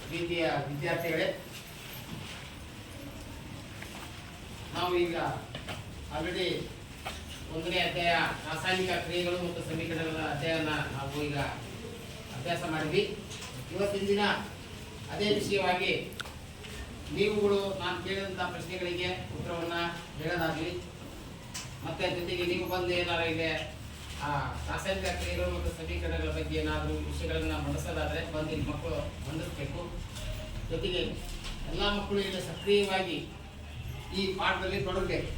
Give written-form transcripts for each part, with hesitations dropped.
ಪ್ರೀತಿಯ ವಿದ್ಯಾರ್ಥಿಗಳೇ, ನಾವು ಈಗ ಆಲ್ರೆಡಿ 1ನೇ ಅಧ್ಯಾಯ ರಾಸಾಯನಿಕ ಕ್ರಿಯೆಗಳು ಮತ್ತು ಸಮೀಕರಣಗಳ ಅಧ್ಯಾಯನ ನಾವು ಈಗ ಅಭ್ಯಾಸ ಮಾಡಿದ್ವಿ. ಇವತ್ತಿನ ದಿನ ಅದೇ ವಿಷಯವಾಗಿ ನೀವುಗಳು ನಾನು ಕೇಳಿದಂಥ ಪ್ರಶ್ನೆಗಳಿಗೆ ಉತ್ತರವನ್ನು ಹೇಳೋದಾಗಲಿ, ಮತ್ತು ಜೊತೆಗೆ ನೀವು ಬಂದು ಏನಾದ್ರು ಇದೆ ರಾಸಾಯನಿಕ ಕ್ರಿಯೆಗಳು ಮತ್ತು ಸಮೀಕರಣಗಳ ಬಗ್ಗೆ ಏನಾದರೂ ವಿಷಯಗಳನ್ನು ಮಂಡಿಸೋದಾದರೆ ಬಂದು ಇಲ್ಲಿ ಮಕ್ಕಳು ಮಂಡಿಸಬೇಕು. ಜೊತೆಗೆ ಎಲ್ಲ ಮಕ್ಕಳು ಇಲ್ಲಿ ಸಕ್ರಿಯವಾಗಿ ಈ ಪಾಠದಲ್ಲಿ ತೊಡಗಬೇಕು.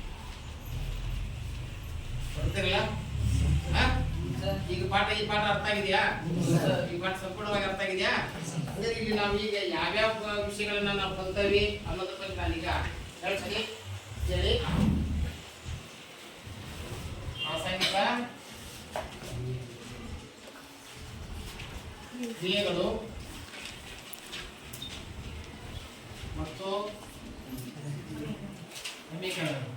ತೊಡಗ್ತಿರಲ್ಲ? ಈಗ ಈ ಪಾಠ ಅರ್ಥ ಆಗಿದೆಯಾ? ಈ ಪಾಠ ಸಂಪೂರ್ಣವಾಗಿ ಅರ್ಥ ಆಗಿದೆಯಾ? ಅಂದರೆ ಇಲ್ಲಿ ನಾವು ಈಗ ಯಾವ್ಯಾವ ವಿಷಯಗಳನ್ನ ನಾವು ಕಲ್ತೇವೆ ಅನ್ನೋದ್ರ ಬಗ್ಗೆ ನಾನೀಗ ಹೇಳ್ತೀನಿ ಹೇಳಿ. ರಾಸಾಯನಿಕ ಕ್ರಿಯೆಗಳು ಮತ್ತು ಸಮೀಕರಣಗಳು.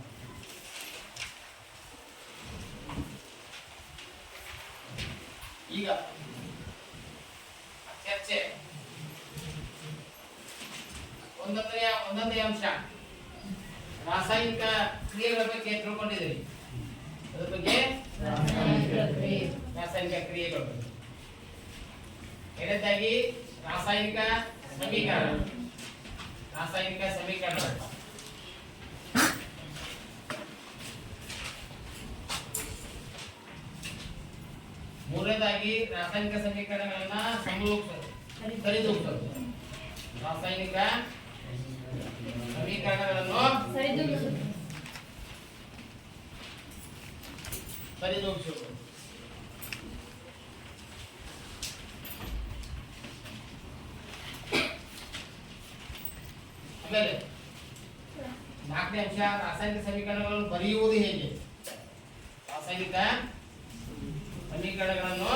ಈಗ ಚರ್ಚೆ ಒಂದೊಂದೇ ಅಂಶ ರಾಸಾಯನಿಕ ಕ್ರಿಯೆಗಳ ಬಗ್ಗೆ ತಿಳ್ಕೊಂಡಿದ್ದೀರಿ. ಅದ್ರ ಬಗ್ಗೆ ರಾಸಾಯನಿಕ ಕ್ರಿಯೆಗಳು ಬಗ್ಗೆ ಎರಡನೇದಾಗಿ ರಾಸಾಯನಿಕ ಸಮೀಕರಣ. ಮೂರನೇದಾಗಿ ರಾಸಾಯನಿಕ ಸಮೀಕರಣಗಳನ್ನ ಸರಿದೂಗಿಸೋದು. ರಾಸಾಯನಿಕ ಸಮೀಕರಣಗಳನ್ನು ಸರಿದೂಗಿಸೋದು. ಆಮೇಲೆ 4ನೇ ಅಂಶ ರಾಸಾಯನಿಕ ಸಮೀಕರಣಗಳನ್ನು ಬರೆಯುವುದು ಹೇಗೆ. ರಾಸಾಯನಿಕ ಸಮೀಕರಣಗಳನ್ನು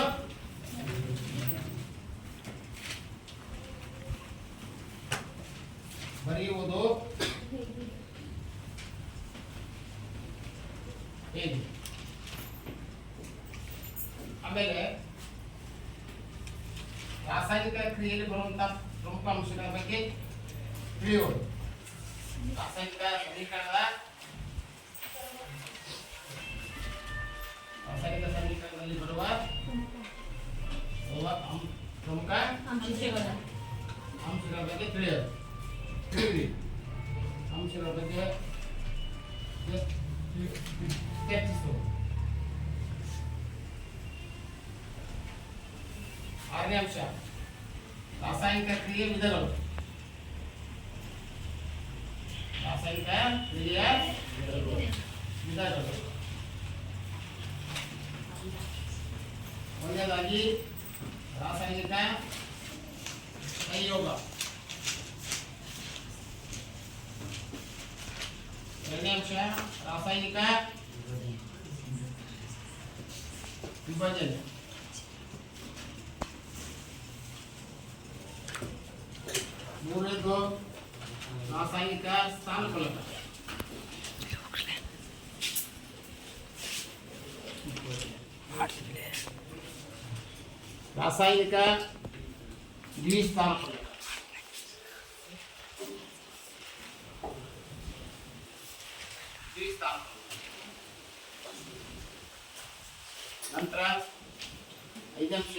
ಬರೆಯುವುದು ಹೇಗೆ. ಆಮೇಲೆ ರಾಸಾಯನಿಕ ಕ್ರಿಯೆಯಲ್ಲಿ ಬರುವಂತಹ ಪ್ರಮುಖ ಅಂಶಗಳ ಬಗ್ಗೆ ತಿಳಿಯುವುದು. ರಾಸಾಯನಿಕ ಸಮೀಕರಣದಲ್ಲಿ ಬರುವ ಪ್ರಮುಖ ಅಂಶಗಳ ಬಗ್ಗೆ ತಿಳಿಯಿರಿ. ಅಂಶಗಳ ಬಗ್ಗೆ ಚರ್ಚಿಸುವುದು. 6ನೇ ಅಂಶ ರಾಸಾಯನಿಕ ಕ್ರಿಯೆ ವಿಧಗಳು. ರಾಸಾಯನಿಕ ಕ್ರಿಯೆಯ ವಿಧಗಳು. ಒಂದನೇದಾಗಿ ರಾಸಾಯನಿಕ ಸಂಯೋಗ. ಎರಡನೇ ಅಂಶ ರಾಸಾಯನಿಕ ವಿಭಜನೆ. ಮೂರನೇದು ರಾಸಾಯನಿಕ ಸ್ಥಾನಫಲಕ. ರಾಸಾಯನಿಕ ದ್ವಿಸ್ಥಾನಫಲಕ. ನಂತರ 5ನೇ ಅಂಶ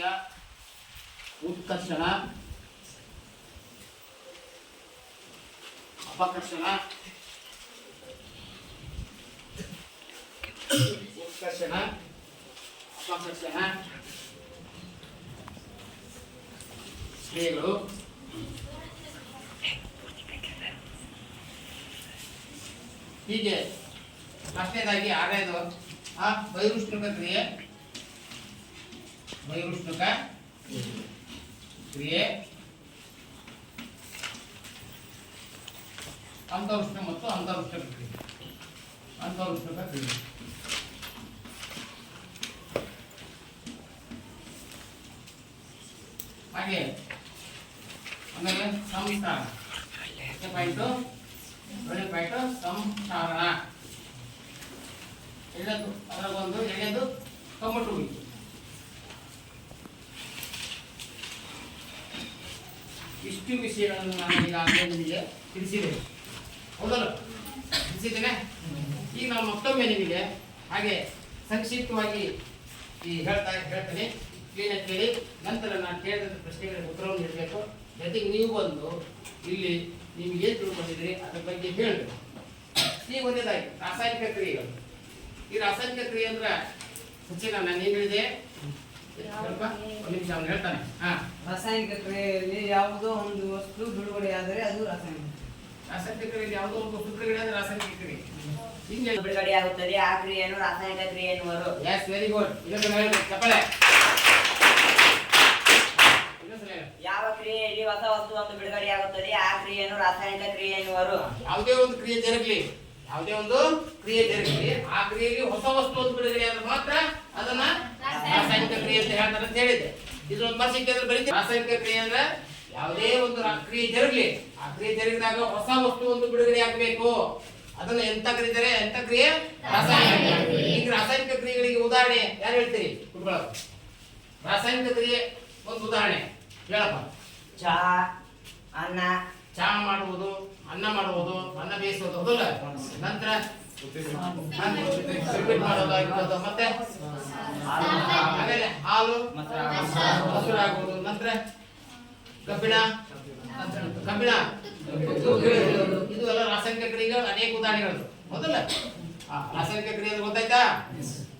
ಉತ್ಕರ್ಷಣ, ಅಪಕರ್ಷಣ. ಅಪಕರ್ಷಣ ಕ್ರಿಯೆಗಳು. ಹೀಗೆ ಅಷ್ಟೇದಾಗಿ 6ನೇದು ಬಹಿರುಷ್ಣಕ ಕ್ರಿಯೆ. ಅಂತರುಷ್ಣ ಮತ್ತು ಅಂತರುಷ್ಣಕ ಕ್ರಿಯೆ. ಹಾಗೆ ಆಮೇಲೆ ಸಂಸ್ಥಾನ. ಸಂಸ್ಥಾನ ಎಳೆದು ಅದರ ಒಂದು ಎಳೆದು ಕಮ್ಮಟುವಿಕೆ. ಇಷ್ಟು ವಿಷಯಗಳನ್ನು ನಾನು ಈಗಾಗಲೇ ನಿಮಗೆ ತಿಳಿಸಿದ್ದೇನೆ, ಹೌದಲ್ಲ? ತಿಳಿಸಿದ್ದೇನೆ. ಈಗ ನಾವು ಮತ್ತೊಮ್ಮೆ ನಿಮಗೆ ಹಾಗೆ ಸಂಕ್ಷಿಪ್ತವಾಗಿ ಈ ಹೇಳ್ತೇನೆ, ಕ್ಲೀನಾಗಿ ಕೇಳಿ. ನಂತರ ನಾನು ಕೇಳಿದಂಥ ಪ್ರಶ್ನೆಗಳಿಗೆ ಉತ್ತರವನ್ನು ನೀಡಬೇಕು. ಜೊತೆಗೆ ನೀವು ಬಂದು ಇಲ್ಲಿ ನೀವು ಏನು ತಿಳ್ಕೊಂಡಿದ್ರಿ ಅದ್ರ ಬಗ್ಗೆ ಹೇಳಬೇಕು. ಈಗ ಒಂದೇದಾಗಿ ರಾಸಾಯನಿಕ ಕ್ರಿಯೆಗಳು. ಈ ರಾಸಾಯನಿಕ ಕ್ರಿಯೆ ಅಂದ್ರೆ ಸಚಿನ ನಾನು ಏನು ಹೇಳಿದೆ? ಒಂದು ನಿಮಿಷ ಅವನು ಹೇಳ್ತಾನೆ. ರಾಸಾಯನಿಕ ಕ್ರಿಯೆಯಲ್ಲಿ ಯಾವುದೋ ಒಂದು ವಸ್ತು ಬಿಡುಗಡೆಯಾದರೆ ಅದು ರಾಸಾಯನಿಕ ಕ್ರಿಯೆಯಲ್ಲಿ ಯಾವುದೋ ಒಂದು ವಸ್ತು ಬಿಡುಗಡೆ ಆದರೆ ರಾಸಾಯನಿಕ ಕ್ರಿಯೆ ಬಿಡುಗಡೆಯಾಗುತ್ತದೆ. ಆ ಕ್ರಿಯೆಯನ್ನು ರಾಸಾಯನಿಕ ಕ್ರಿಯೆ ಎನ್ನುವರು. Yes, very good. ಇದನ್ನು ಹೇಳಬೇಕು, ಚಪ್ಪಳೆ. ಯಾವ ಕ್ರಿಯೆಯಲ್ಲಿ ಹೊಸ ವಸ್ತುವನ್ನು ಬಿಡುಗಡೆಯಾಗುತ್ತದೆ ಆ ಕ್ರಿಯೆಯನ್ನು ರಾಸಾಯನಿಕ ಕ್ರಿಯೆ ಎನ್ನುವರು. ಯಾವುದೇ ಒಂದು ಕ್ರಿಯೆ ಜರುಗಲಿ, ಯಾವುದೇ ಒಂದು ಕ್ರಿಯೆ ಜರುಗಲಿ, ಆ ಕ್ರಿಯೆಯಲ್ಲಿ ಹೊಸ ವಸ್ತುವನ್ನು ಬಿಡುಗಡೆ ಆದ್ರೆ ಮಾತ್ರ ಅದನ್ನ ರಾಸಾಯನಿಕ ಕ್ರಿಯೆ ಅಂತ ಹೇಳ್ತಾರೆ ಅಂತ ಹೇಳಿದೆ. ಇದೊಂದು ಮಾರ್ಸಿಕ್ ಬರೀತೀವಿ. ರಾಸಾಯನಿಕ ಕ್ರಿಯೆ ಅಂದ್ರೆ ಯಾವುದೇ ಒಂದು ಕ್ರಿಯೆ ಜರುಗಲಿ, ಆ ಕ್ರಿಯೆ ಜರುಗಿದಾಗ ಹೊಸ ವಸ್ತು ಒಂದು ಬಿಡುಗಡೆ ಆಗಬೇಕು. ಅದನ್ನ ಎಂತ ಕರೀತಾರೆ? ಎಂತ ಕ್ರಿಯೆ? ರಾಸಾಯನಿಕ. ಈಗ ರಾಸಾಯನಿಕ ಕ್ರಿಯೆಗಳಿಗೆ ಉದಾಹರಣೆ ಯಾರು ಹೇಳ್ತೀರಿ? ಕುಟ್ಕೊಳ್ಳೋದು. ರಾಸಾಯನಿಕ ಕ್ರಿಯೆ ಒಂದು ಉದಾಹರಣೆ ಹೇಳಪ್ಪ. ಚಹಾ, ಅನ್ನ, ಚಹಾ ಮಾಡುವುದು, ಅನ್ನ ಮಾಡುವುದು, ಅನ್ನ ಬೇಯಿಸೋದು, ಹೌದಲ್ಲ? ನಂತರ ರಿಪೀಟ್ ಮಾಡೋದಾಗಿರ್ಬೋದು, ಮತ್ತೆ ಆಮೇಲೆ ಹಾಲು ಮೊಸರಾಗುವುದು, ನಂತರ ಕಬ್ಬಿಣ ಇದು ಎಲ್ಲ ರಾಸಾಯನಿಕ ಕ್ರಿಯೆಗಳು ಅನೇಕ ಉದಾಹರಣೆಗಳು, ಹೌದಲ್ಲ? ರಾಸಾಯನಿಕ ಕ್ರಿಯೆ ಅಂದ್ರೆ ಗೊತ್ತಾಯ್ತಾ?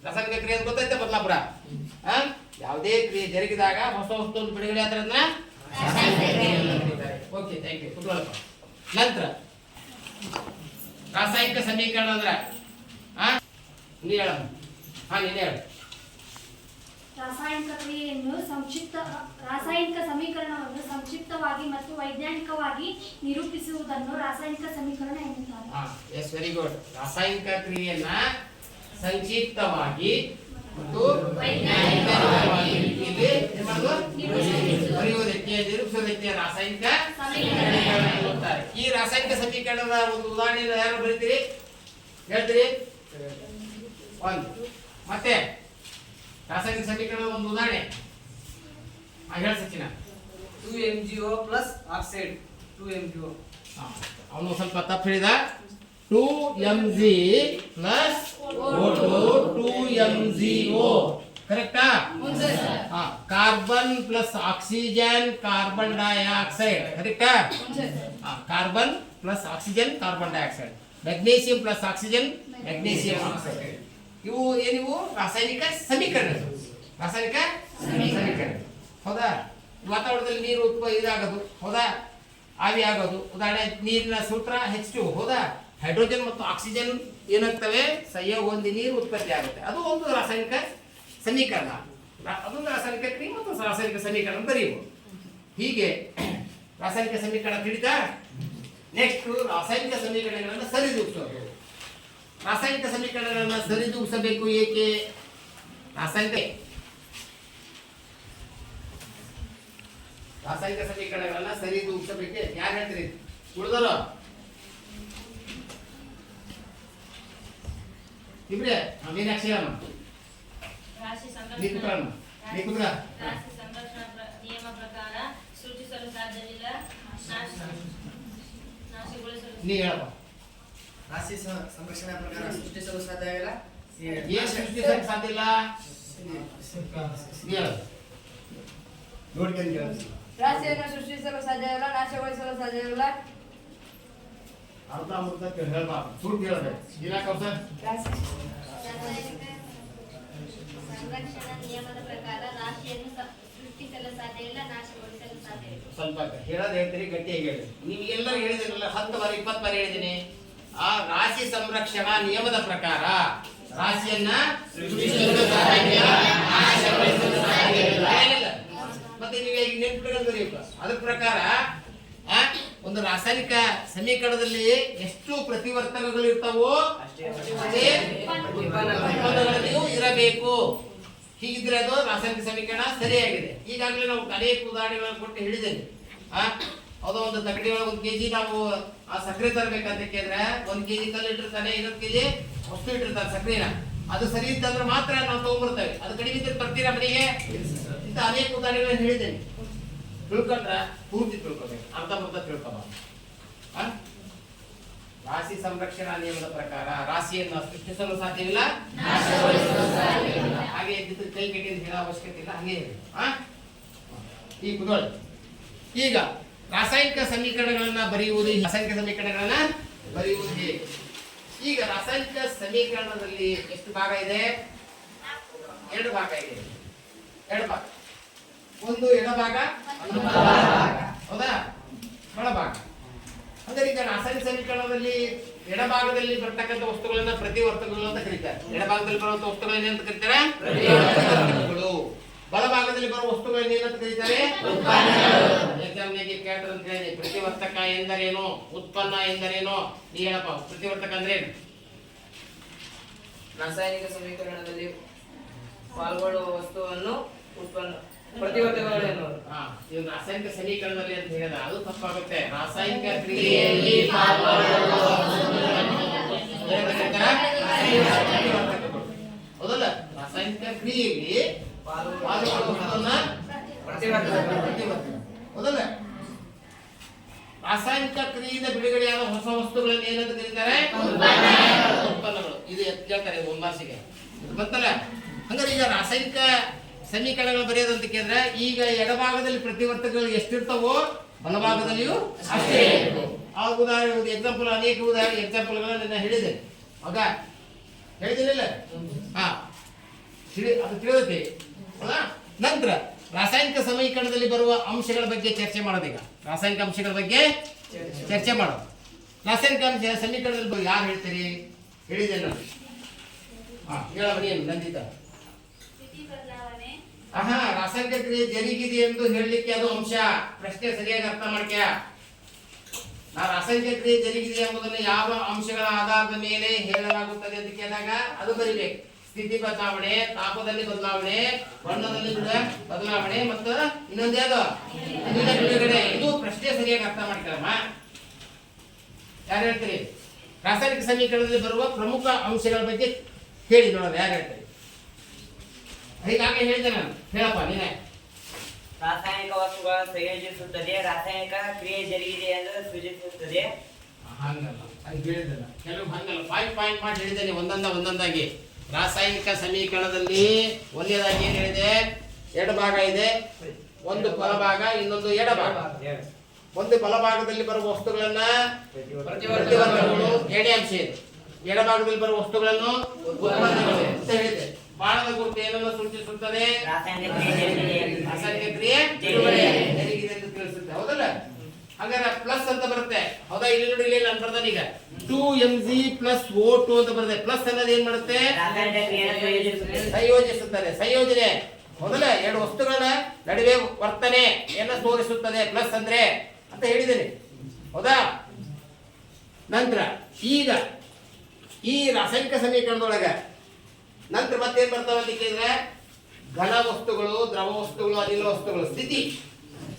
ರಾಸಾಯನಿಕ ಕ್ರಿಯೆ ಅಂದ್ರೆ ಗೊತ್ತಾಯ್ತಾ ಬದಲಾಪುರ? ಯಾವುದೇ ಕ್ರಿಯೆ ಜರುಗಿದಾಗ ಹೊಸ ವಸ್ತುವನ್ನು ಬಿಡುಗಡೆ ಆದ್ರೆ ಅದನ್ನ ಓಕೆ, ಥ್ಯಾಂಕ್ ಯು. ಕುತ್ಕೊಳ್ಳಪ್ಪ. ನಂತರ ರಾಸಾಯನಿಕ ಸಮೀಕರಣ ಅಂದ್ರೆ ನೀ ಹೇಳ. ನೀನೇ ಹೇಳ. ರಾಸಾಯನಿಕ ಸಮೀಕರಣವನ್ನು ಸಂಕ್ಷಿಪ್ತವಾಗಿ ಮತ್ತು ವೈಜ್ಞಾನಿಕವಾಗಿ ನಿರೂಪಿಸುವುದನ್ನು ರಾಸಾಯನಿಕ ಸಮೀಕರಣ ಎನ್ನುತ್ತಾರೆ. Yes, very good. ರಾಸಾಯನಿಕ ಕ್ರಿಯೆಯನ್ನ ಸಂಕ್ಷಿಪ್ತವಾಗಿ ಮತ್ತು ವೈಜ್ಞಾನಿಕವಾಗಿ ಬರೆಯುವುದಕ್ಕೆ, ನಿರೂಪಿಸುವುದಕ್ಕೆ ರಾಸಾಯನಿಕ ಸಮೀಕರಣ ಎನ್ನುತ್ತಾರೆ. ಈ ರಾಸಾಯನಿಕ ಸಮೀಕರಣದ ಒಂದು ಉದಾಹರಣೆಯನ್ನು ಯಾರು ಬರೀತೀರಿ? ಹೇಳ್ತೀರಿ? ಒಂದು. ಮತ್ತೆ ರಾಸಾಯನಿಕ ಸಮೀಕರಣದ ಒಂದು ಉದಾಹರಣೆ ಹೇಳ Sachin. 2MgO plus oxide 2MgO. ಅವನು ಸ್ವಲ್ಪ ತಪ್ಪು ಹೇಳಿದ. 2Mg ಪ್ಲಸ್ O2 2MgO ಕರೆಕ್ಟಾ? Carbon plus oxygen carbon dioxide ಕರೆಕ್ಟಾ? Carbon plus oxygen carbon dioxide. Magnesium plus oxygen magnesium oxide. ಇವು ಏನಿವು? ರಾಸಾಯನಿಕ ಸಮೀಕರಣ. ರಾಸಾಯನಿಕ ಸಮೀಕರಣ, ಹೌದಾ? ವಾತಾವರಣದಲ್ಲಿ ನೀರು ಇದಾಗೋದು, ಹೌದಾ? ಆವಿ ಆಗೋದು. ಉದಾಹರಣೆ ನೀರಿನ ಸೂತ್ರ H2, ಹೌದಾ? ಹೈಡ್ರೋಜನ್ ಮತ್ತು ಆಕ್ಸಿಜನ್ ಏನಾಗ್ತವೆ? ಸಂಯೋಗ ಹೊಂದಿ ನೀರು ಉತ್ಪತ್ತಿ ಆಗುತ್ತೆ. ಅದು ಒಂದು ರಾಸಾಯನಿಕ ಸಮೀಕರಣ. ಅದೊಂದು ರಾಸಾಯನಿಕ ಕ್ರಿಯೆ ಮತ್ತು ರಾಸಾಯನಿಕ ಸಮೀಕರಣ ಬರೆಯುವುದು. ಹೀಗೆ ರಾಸಾಯನಿಕ ಸಮೀಕರಣ ತಿಳಿತಾ? ನೆಕ್ಸ್ಟ್ ರಾಸಾಯನಿಕ ಸಮೀಕರಣಗಳನ್ನು ಸರಿದೂಗಿಸೋದು. ರಾಸಾಯನಿಕ ಸಮೀಕರಣಗಳನ್ನು ಸರಿದೂಗಿಸಬೇಕು. ಏಕೆ? ರಾಸಾಯನಿಕ ಸಮೀಕರಣಗಳನ್ನ ಸರಿದೂಗಿಸಬೇಕು. ಯಾರು ಹೇಳ್ತೀರಿ? ಉಳಿದವರು ಇಬ್ರೆ ಮೀನಾಕ್ಷಿ ರಾಶಿ ಸಂರಕ್ಷಣಾ ನಿಯಮ ಪ್ರಕಾರ ಸೃಷ್ಟಿಸಲು ಸಾಧ್ಯವಿಲ್ಲ, ನಾಶಗೊಳಿಸಲು. ನೀ ಹೇಳಪ್ಪ. ರಾಶಿ ಸಂರಕ್ಷಣಾ ಪ್ರಕಾರ ಸೃಷ್ಟಿಸಲು ಸಾಧ್ಯವಿಲ್ಲ. ಏನು ಸೃಷ್ಟಿಸಲು ಸಾಧ್ಯ ಇಲ್ಲ? ರಾಶಿಯನ್ನು ಸೃಷ್ಟಿಸಲು ಸಾಧ್ಯವಿಲ್ಲ, ನಾಶಗೊಳಿಸಲು ಸಾಧ್ಯವಿಲ್ಲ. ಅರ್ಧ ಮುರ್ಧ ಹೇಳ್ಬಾರ್ದು, ಸುಳ್ಳು ಹೇಳಬೇಕು. ಸಂರಕ್ಷಣಾ ನಿಯಮದ ಪ್ರಕಾರ ರಾಶಿಯನ್ನು ಸೃಷ್ಟಿಸಲು ಸಾಧ್ಯವಿಲ್ಲ, ನಾಶಗೊಳಿಸಲು ಸಾಧ್ಯವಿಲ್ಲ. ಸ್ವಲ್ಪ ಹೇಳೋದು ಹೇಳ್ತೀರಿ, ಗಟ್ಟಿಯಾಗಿ ಹೇಳಿ. ನಿಮಗೆಲ್ಲರೂ ಹೇಳಿದಿರಲ್ಲ, 10 ಬಾರಿ 20 ಬಾರಿ ಹೇಳಿದ್ದೀನಿ. ಆ ರಾಶಿ ಸಂರಕ್ಷಣಾ ನಿಯಮದ ಪ್ರಕಾರ ರಾಶಿಯನ್ನ ಸೃಷ್ಟಿಸಲು ಸಾಧ್ಯವಿಲ್ಲ, ನಾಶಗೊಳಿಸಲು ಸಾಧ್ಯವಿಲ್ಲ. ಮತ್ತೆ ನೀವು ಈಗ ನೆನಪಿಟ್ಕೊಂಡು ಬರೆಯಬೇಕು. ಅದ್ರ ಪ್ರಕಾರ ಒಂದು ರಾಸಾಯನಿಕ ಸಮೀಕರಣದಲ್ಲಿ ಎಷ್ಟು ಪ್ರತಿವರ್ತಕಗಳು ಇರ್ತಾವೋ ಅಷ್ಟೇ ಉತ್ಪನ್ನಗಳಲ್ಲಿಯೂ ಇರಬೇಕು. ಹೀಗಿದ್ರೆ ಅದು ರಾಸಾಯನಿಕ ಸಮೀಕರಣ ಸರಿಯಾಗಿದೆ. ಈಗಾಗಲೇ ನಾವು ಅನೇಕ ಉದಾಹರಣೆಗಳನ್ನು ಕೊಟ್ಟು ಹೇಳಿದ್ದೇನೆ. ಅದು ಒಂದು ತಗಡಿ ಒಳಗೆ 1 kg ನಾವು ಆ ಸಕ್ಕರೆ ತರಬೇಕಂತ ಕೇಳಿದ್ರೆ 1 kg ಕಲ್ಲು ಇಟ್ಟಿರ್ತಾನೆ, 2 kg ವಸ್ತು ಇಟ್ಟಿರ್ತಾನೆ ಸಕ್ಕರೆನ. ಅದು ಸರಿ ಇತ್ತಂದ್ರೆ ಮಾತ್ರ ನಾವು ತಗೊಂಡ್ಬರ್ತೇವೆ. ಅದು ಕಡಿಮೆ ಇದ್ರೆ ತರ್ತೀರಾ ಮನೆಗೆ? ಇಂಥ ಅನೇಕ ಉದಾಹರಣೆಗಳನ್ನು ಹೇಳಿದ್ದೇನೆ. ತಿಳ್ಕೊಂಡ್ರೆ ಪೂರ್ತಿ ತಿಳ್ಕೊಬೇಕು, ಅರ್ಧ ತಿಳ್ಕೊಬಾರ್ದು. ರಾಶಿ ಸಂರಕ್ಷಣಾ ನಿಯಮದ ಪ್ರಕಾರ ರಾಶಿಯನ್ನು ಸೃಷ್ಟಿಸಲು ಸಾಧ್ಯವಿಲ್ಲ, ಹಾಗೆ ಇದ್ದಿದ್ದು ಕೈ ಕಟ್ಟಿದ ಹೇಳೋ ಅವಶ್ಯಕತೆ ಇಲ್ಲ, ಹಾಗೆ ಈ ಕುದೋಳಿ. ಈಗ ರಾಸಾಯನಿಕ ಸಮೀಕರಣಗಳನ್ನ ಬರೆಯುವುದು ಹೇಗೆ? ಈಗ ರಾಸಾಯನಿಕ ಸಮೀಕರಣದಲ್ಲಿ ಎಷ್ಟು ಭಾಗ ಇದೆ? 2 ಭಾಗ ಇದೆ. 2 ಭಾಗ, ಒಂದು ಎಡಭಾಗ, ಹೌದಾ, ಬಲಭಾಗ. ಅಂದ್ರೆ ಈಗ ರಾಸಾಯನಿಕ ಸಮೀಕರಣದಲ್ಲಿ ಎಡಭಾಗದಲ್ಲಿ ಬರ್ತಕ್ಕಂಥ ವಸ್ತುಗಳನ್ನ ಪ್ರತಿವರ್ತಕಗಳು ಅಂತ ಕರೀತಾರೆ. ಎಡಭಾಗದಲ್ಲಿ ಬರುವಂತ ವಸ್ತುಗಳನ್ನ ಏನಂತ ಕರೀತಾರೆ? ಪ್ರತಿವರ್ತಕಗಳು. ಬಲಭಾಗದಲ್ಲಿ ಬರುವ ವಸ್ತುಗಳನ್ನ ಏನಂತ ಕರೀತಾರೆ? ಎಕ್ಸಾಮ್ನಾಗೆ ಕೇಳ್ತಾರೆ ಅಂತ ಹೇಳಿ, ಪ್ರತಿವರ್ತಕ ಎಂದರೇನು, ಉತ್ಪನ್ನ ಎಂದರೇನು, ನೀ ಹೇಳಪ್ಪ. ಪ್ರತಿವರ್ತಕ ಅಂದ್ರೆ ಏನು? ರಾಸಾಯನಿಕ ಸಮೀಕರಣದಲ್ಲಿ ಪಾಲ್ಗೊಳ್ಳುವ ವಸ್ತುವನ್ನು ಉತ್ಪನ್ನ ಪ್ರತಿವರ್ತಕಗಳು ಎನ್ನುವರು. ಇದು ರಾಸಾಯನಿಕ ಸಮೀಕರಣದಲ್ಲಿ ಅಂತ ಹೇಳಿದ ಅದು ತಪ್ಪಾಗುತ್ತೆ. ರಾಸಾಯನಿಕ ಕ್ರಿಯೆಯಲ್ಲಿ ಪಾಲ್ಗೊಳ್ಳುವ ಹೌದಲ್ಲ, ರಾಸಾಯನಿಕ ಕ್ರಿಯೆಯಲ್ಲಿ ಹೌದಲ್ಲ. ರಾಸಾಯನಿಕ ಕ್ರಿಯೆಯಿಂದ ಬಿಡುಗಡೆಯಾದ ಹೊಸ ವಸ್ತುಗಳನ್ನು ಏನಂತ ಕರೀತಾರೆ? ಉತ್ಪನ್ನಗಳು. ಇದು ಹೇಳ್ತಾರೆ ಒಂಬಾಸಿಗೆ ಗೊತ್ತಲ್ಲ. ಹಂಗಾರೆ ಈಗ ರಾಸಾಯನಿಕ ಸಮೀಕರಣಗಳು ಬರೆಯೋದಂತ ಕೇಳಿದ್ರೆ, ಈಗ ಎಡಭಾಗದಲ್ಲಿ ಪ್ರತಿವರ್ತಕಗಳು ಎಷ್ಟಿರ್ತಾವೋ ಬಲಭಾಗದಲ್ಲಿಯೂ ಅಷ್ಟೇ. ಆ ಉದಾಹರಣೆ ಎಕ್ಸಾಂಪಲ್, ಅನೇಕ ಉದಾಹರಣೆ ಎಕ್ಸಾಂಪಲ್ಗಳನ್ನ ಹೇಳಿದೆ. ಆಗ ಹೇಳಿದಿಲ್ಲ, ಅದು ತಿಳಿದೈತಿ. ಹೌದಾ? ನಂತರ ರಾಸಾಯನಿಕ ಸಮೀಕರಣದಲ್ಲಿ ಬರುವ ಅಂಶಗಳ ಬಗ್ಗೆ ಚರ್ಚೆ ಮಾಡೋದು. ಈಗ ರಾಸಾಯನಿಕ ಅಂಶಗಳ ಬಗ್ಗೆ ಚರ್ಚೆ ಮಾಡೋದು. ರಾಸಾಯನಿಕ ಅಂಶ ಸಮೀಕರಣದಲ್ಲಿ ಯಾರು ಹೇಳ್ತೀರಿ? ಹೇಳಿದೆ ನಾನು. ಹೇಳಬನ್ನಿ ಏನು ನಂದಿತ. ರಾಸಾಯನಿಕ ಕ್ರಿಯೆ ಜರುಗಿದೆ ಎಂದು ಹೇಳಲಿಕ್ಕೆ ಅದು ಅಂಶ. ಪ್ರಶ್ನೆ ಸರಿಯಾಗಿ ಅರ್ಥ ಮಾಡ್ಕ. ರಾಸಾಯನಿಕ ಕ್ರಿಯೆ ಜರುಗಿದೆ ಎಂಬುದನ್ನು ಯಾವ ಅಂಶಗಳ ಆಧಾರದ ಮೇಲೆ ಹೇಳಲಾಗುತ್ತದೆ ಅಂತ ಕೇಳಿದಾಗ ಅದು ಬರಿಬೇಕು. ಸ್ಥಿತಿ ಬದಲಾವಣೆ, ತಾಪದಲ್ಲಿ ಬದಲಾವಣೆ, ಬಣ್ಣದಲ್ಲಿ ಬದಲಾವಣೆ, ಮತ್ತು ಇನ್ನೊಂದು ಯಾವುದು ಬಿಡುಗಡೆ. ಇದು ಪ್ರಶ್ನೆ ಸರಿಯಾಗಿ ಅರ್ಥ ಮಾಡ್ಕೊಳ್ಳಮ್ಮ. ಯಾರು ಹೇಳ್ತೀರಿ? ರಾಸಾಯನಿಕ ಸಮೀಕರಣದಲ್ಲಿ ಬರುವ ಪ್ರಮುಖ ಅಂಶಗಳ ಬಗ್ಗೆ ಹೇಳಿ ನೋಡೋಣ. ಯಾರು ಹೇಳ್ತೀರಿ? ಹೀಗಾಗಿ ಹೇಳಿದೆ ನಾನು. ಹೇಳಪ್ಪ ನೀನೆ. ರಾಸಾಯನಿಕ ವಸ್ತುಗಳನ್ನು ಸಂಯೋಜಿಸುತ್ತದೆ, ರಾಸಾಯನಿಕ ಕ್ರಿಯೆ ಜರುಗಿದೆ ಎಂದು ಸೂಚಿಸುತ್ತದೆ. ಹಂಗಲ್ಲ, ಅದು ಹೇಳಿದಲ್ಲ. ಕೆಲವು ಹಂಗಲ್ಲ, ಪಾಯಿಂಟ್ ಮಾಡಿ ಹೇಳಿದ್ದೇನೆ ಒಂದೊಂದಾಗಿ. ರಾಸಾಯನಿಕ ಸಮೀಕರಣದಲ್ಲಿ ಒಂದನೇದಾಗಿ ಏನ್ ಹೇಳಿದೆ? 2 ಭಾಗ ಇದೆ. ಒಂದು ಬಲಭಾಗ, ಇನ್ನೊಂದು ಎಡಭಾಗ. ಒಂದು ಬಲಭಾಗದಲ್ಲಿ ಬರುವ ವಸ್ತುಗಳನ್ನ ಪ್ರತಿವರ್ತಕಗಳು, ಎಡೆ ಅಂಶ ಇದೆ. ಎಡಭಾಗದಲ್ಲಿ ಬರುವ ವಸ್ತುಗಳನ್ನು ಉತ್ಪನ್ನಗಳು ಅಂತ ಹೇಳಿದೆ. ಬಾಣದ ಗುರುತು ಏನನ್ನು ಸೂಚಿಸುತ್ತದೆ? ರಾಸಾಯನಿಕ ಕ್ರಿಯೆ ಜರುಗಿದೆ ಎಂದು ತಿಳಿಸುತ್ತೆ. ಹೌದಲ್ಲ? ಹಾಗಾದ್ರೆ ಪ್ಲಸ್ ಅಂತ ಬರುತ್ತೆ. ಹೌದಾ? ಇಲ್ಲಿ ನೋಡಿ, ಇಲ್ಲಿ ನಾನು ಬರ್ದಾನೆ ಈಗ 2mg + O2 ಅಂತ ಬರುತ್ತೆ. ಪ್ಲಸ್ ಅನ್ನೋದು ಏನ್ ಮಾಡುತ್ತೆ? ಸಂಯೋಜಿಸುತ್ತದೆ. ಸಂಯೋಜನೆ. ಮೊದಲ 2 ವಸ್ತುಗಳ ನಡುವೆ ವರ್ತನೆಯನ್ನು ತೋರಿಸುತ್ತದೆ ಪ್ಲಸ್ ಅಂದ್ರೆ ಅಂತ ಹೇಳಿದ್ದೇನೆ. ಹೌದಾ? ನಂತರ ಈಗ ಈ ರಾಸಾಯನಿಕ ಸಮೀಕರಣದೊಳಗ ನಂತರ ಮತ್ತೇನ್ ಬರ್ತಾವ ಅಂತ ಕೇಳಿದ್ರೆ, ಘನ ವಸ್ತುಗಳು, ದ್ರವ ವಸ್ತುಗಳು, ಅನಿಲ ವಸ್ತುಗಳು,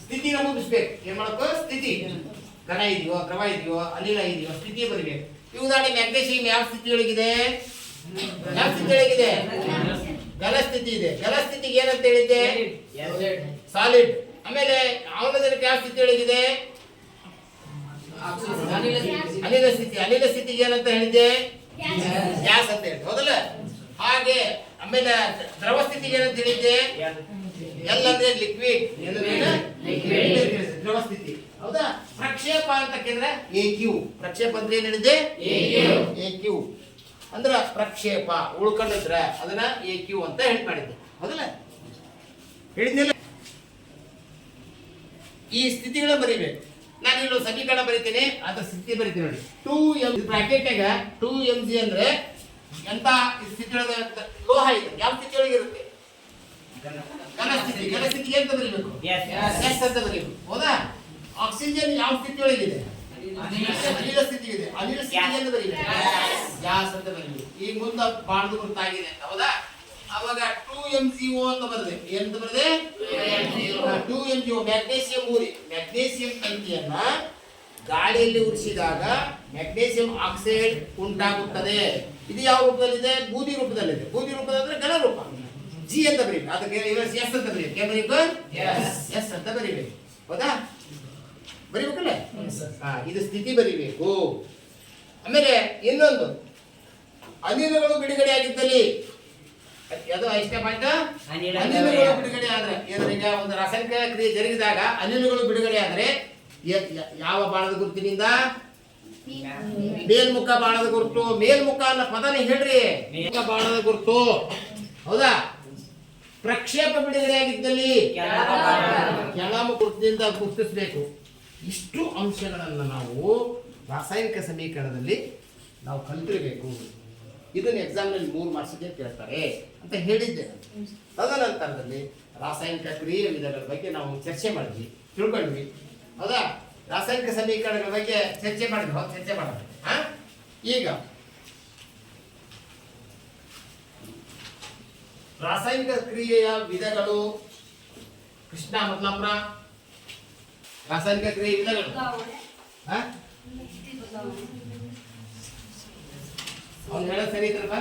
ಸ್ಥಿತಿನ ಮುಗಿಸ್ಬೇಕು. ಏನ್ ಮಾಡಬೇಕು? ಸ್ಥಿತಿ. ಘನ ಇದೆಯೋ, ದ್ರವ ಇದೆಯೋ, ಅನಿಲ ಇದೆಯೋ, ಸ್ಥಿತಿ ಬರಬೇಕು. ಈ ಉದಾಹರಣೆ ಮ್ಯಾಗ್ನೇಷಿಯಂ ಯಾವ ಸ್ಥಿತಿಯೊಳಗಿದೆ? ಯಾವ ಸ್ಥಿತಿಯೊಳಗಿದೆ? ಘನ ಸ್ಥಿತಿ ಇದೆ. ಘನ ಸ್ಥಿತಿಗೆ ಏನಂತ ಹೇಳಿದ್ದೆ? ಸಾಲಿಡ್. ಆಮೇಲೆ ಆಮ್ಲಜನಕ ಯಾವ ಸ್ಥಿತಿಯೊಳಗಿದೆ? ಅನಿಲ ಸ್ಥಿತಿ. ಅನಿಲ ಸ್ಥಿತಿಗೆ ಏನಂತ ಹೇಳಿದ್ದೆ? ಗ್ಯಾಸ್ ಅಂತ ಹೇಳಿದ್ದೆ. ಹೌದಲ್ಲ? ಹಾಗೆ ಆಮೇಲೆ ದ್ರವ ಸ್ಥಿತಿಗೆ ಏನಂತ ಹೇಳಿದ್ದೆ? ಎಲ್ ಅಂದ್ರೆ ಲಿಕ್ವಿಡ್. ದ್ರವ ಸ್ಥಿತಿ. ಹೌದಾ? ಪ್ರಕ್ಷೇಪ ಅಂತ ಕೇಳಿದ್ರೆ AQ. ಪ್ರಕ್ಷೇಪ ಅಂದ್ರೆ ಏನ್ ಹೇಳಿದೆ? AQ ಅಂದ್ರ ಪ್ರಕ್ಷೇಪ. ಉಳ್ಕೊಂಡಿದ್ರ ಅದನ್ನ AQ ಅಂತ ಹೇಳಿ ಮಾಡಿದ್ದೆ. ಹೌದಲ್ಲ? ಹೇಳಿದ್ನಿಲ್ಲ. ಈ ಸ್ಥಿತಿಗಳ ಬರೀಬೇಕು. ನಾನು ಇಲ್ಲಿ ಸಮೀಕರಣ ಬರೀತೀನಿ, ಅದ್ರ ಸ್ಥಿತಿ ಬರೀತೀನಿ ನೋಡಿ. 2m ಬ್ರಾಕೆಟ್ನಾಗ 2mg ಅಂದ್ರೆ ಎಂತ ಸ್ಥಿತಿ ಒಳಗೆ ಲೋಹ ಇದೆ. ಯಾವ ಸ್ಥಿತಿ ಒಳಗೆ ಇರುತ್ತೆ? ಘನ ಸ್ಥಿತಿ. ಘನ ಸ್ಥಿತಿಗೆ ಎಂತ ಬರೀಬೇಕು? ಎಸ್ ಅಂತ ಬರೀಬೇಕು. ಹೌದಾ? ಆಕ್ಸಿಜನ್ ಯಾವ ಸ್ಥಿತಿ ಒಳಗಿದೆ? ಅನಿಲ ಸ್ಥಿತಿ ಇದೆ. ಅನಿಲ ಸ್ಥಿತಿ ಎಂದು ಬರೀಬೇಕು? ಗ್ಯಾಸ್ ಅಂತ ಬರೀಬೇಕು. ಈಗ ಮುಂದೆ ಬಾಣದ ಗುರುತಾಗಿದೆ ಅಂತ. ಹೌದಾ? ಅವಾಗ 2MgO ಅಂತ ಬರದೆ. ಏನಂತ ಬರದೆ? 2MgO. ಮ್ಯಾಗ್ನೇಷಿಯಂ ಊರಿ. ಮ್ಯಾಗ್ನೇಷಿಯಂ ತಂತಿಯನ್ನ ಗಾಳಿಯಲ್ಲಿ ಉರಿಸಿದಾಗ ಮ್ಯಾಗ್ನೇಷಿಯಂ ಆಕ್ಸೈಡ್ ಉಂಟಾಗುತ್ತದೆ. ಇದು ಯಾವ ರೂಪದಲ್ಲಿದೆ? ಬೂದಿ ರೂಪದಲ್ಲಿದೆ. ಬೂದಿ ರೂಪದಂದ್ರೆ ಘನ ರೂಪ. G ಅಂತ ಬರೀಬೇಕು. ಅದಕ್ಕೆ ಎಸ್ ಅಂತ ಬರೀಬೇಕು. ಎಸ್ ಅಂತ ಬರೀಬೇಕು. ಹೌದಾ? ಬರಿಬೇಕಲ್ಲ? ಇದು ಸ್ಥಿತಿ ಬರಿಬೇಕು. ಆಮೇಲೆ ಇನ್ನೊಂದು, ಅನಿಲಗಳು ಬಿಡುಗಡೆ ಆಗಿದ್ದಲ್ಲಿ ಅದು ಇಷ್ಟೇ ಪಾಯಿಂಟ್. ಅನಿಲಗಳು ಬಿಡುಗಡೆ ಆದ್ರೆ ಈಗ ಒಂದು ರಾಸಾಯನಿಕ ಕ್ರಿಯೆ ಜರುಗಿದಾಗ ಅನಿಲಗಳು ಬಿಡುಗಡೆ ಆದ್ರೆ ಯಾವ ಬಾಣದ ಗುರುತಿನಿಂದ? ಮೇಲ್ಮುಖ ಬಾಣದ ಗುರುತು. ಮೇಲ್ಮುಖ ಅನ್ನೋ ಪದನೇ ಹೇಳ್ರಿ, ಮೇಲ್ಮುಖ ಬಾಣದ ಗುರುತು. ಹೌದಾ? ಪ್ರಕ್ಷೇಪ ಬಿಡುಗಡೆ ಆಗಿದ್ದಲ್ಲಿ ಕೆಳಮುಖ ಗುರುತಿನಿಂದ ಗುರುತಿಸಬೇಕು. ಇಷ್ಟು ಅಂಶಗಳನ್ನು ನಾವು ರಾಸಾಯನಿಕ ಸಮೀಕರಣದಲ್ಲಿ ನಾವು ಕಲಿತಿರಬೇಕು. ಇದನ್ನು ಎಕ್ಸಾಮ್ನಲ್ಲಿ 3 ಮಾರ್ಕ್ಸ್ಗೆ ಕೇಳ್ತಾರೆ ಅಂತ ಹೇಳಿದ್ದೆ. ತದನಂತರದಲ್ಲಿ ರಾಸಾಯನಿಕ ಕ್ರಿಯೆ ವಿಧಗಳ ಬಗ್ಗೆ ನಾವು ಚರ್ಚೆ ಮಾಡಿದ್ವಿ, ತಿಳ್ಕೊಂಡ್ವಿ. ಹೌದಾ? ರಾಸಾಯನಿಕ ಸಮೀಕರಣಗಳ ಬಗ್ಗೆ ಚರ್ಚೆ ಮಾಡಿದ್ವಿ. ಚರ್ಚೆ ಮಾಡೋದು. ಈಗ ರಾಸಾಯನಿಕ ಕ್ರಿಯೆಯ ವಿಧಗಳು. ಕೃಷ್ಣ ಮೊದಲಪ್ಪ ರಾಸಾಯನಿಕ ಕ್ರಿಯೆ ವಿಧಗಳು. ಅವ್ನು ಹೇಳೋದು ಸರಿ ಐತಲ್ವಾ?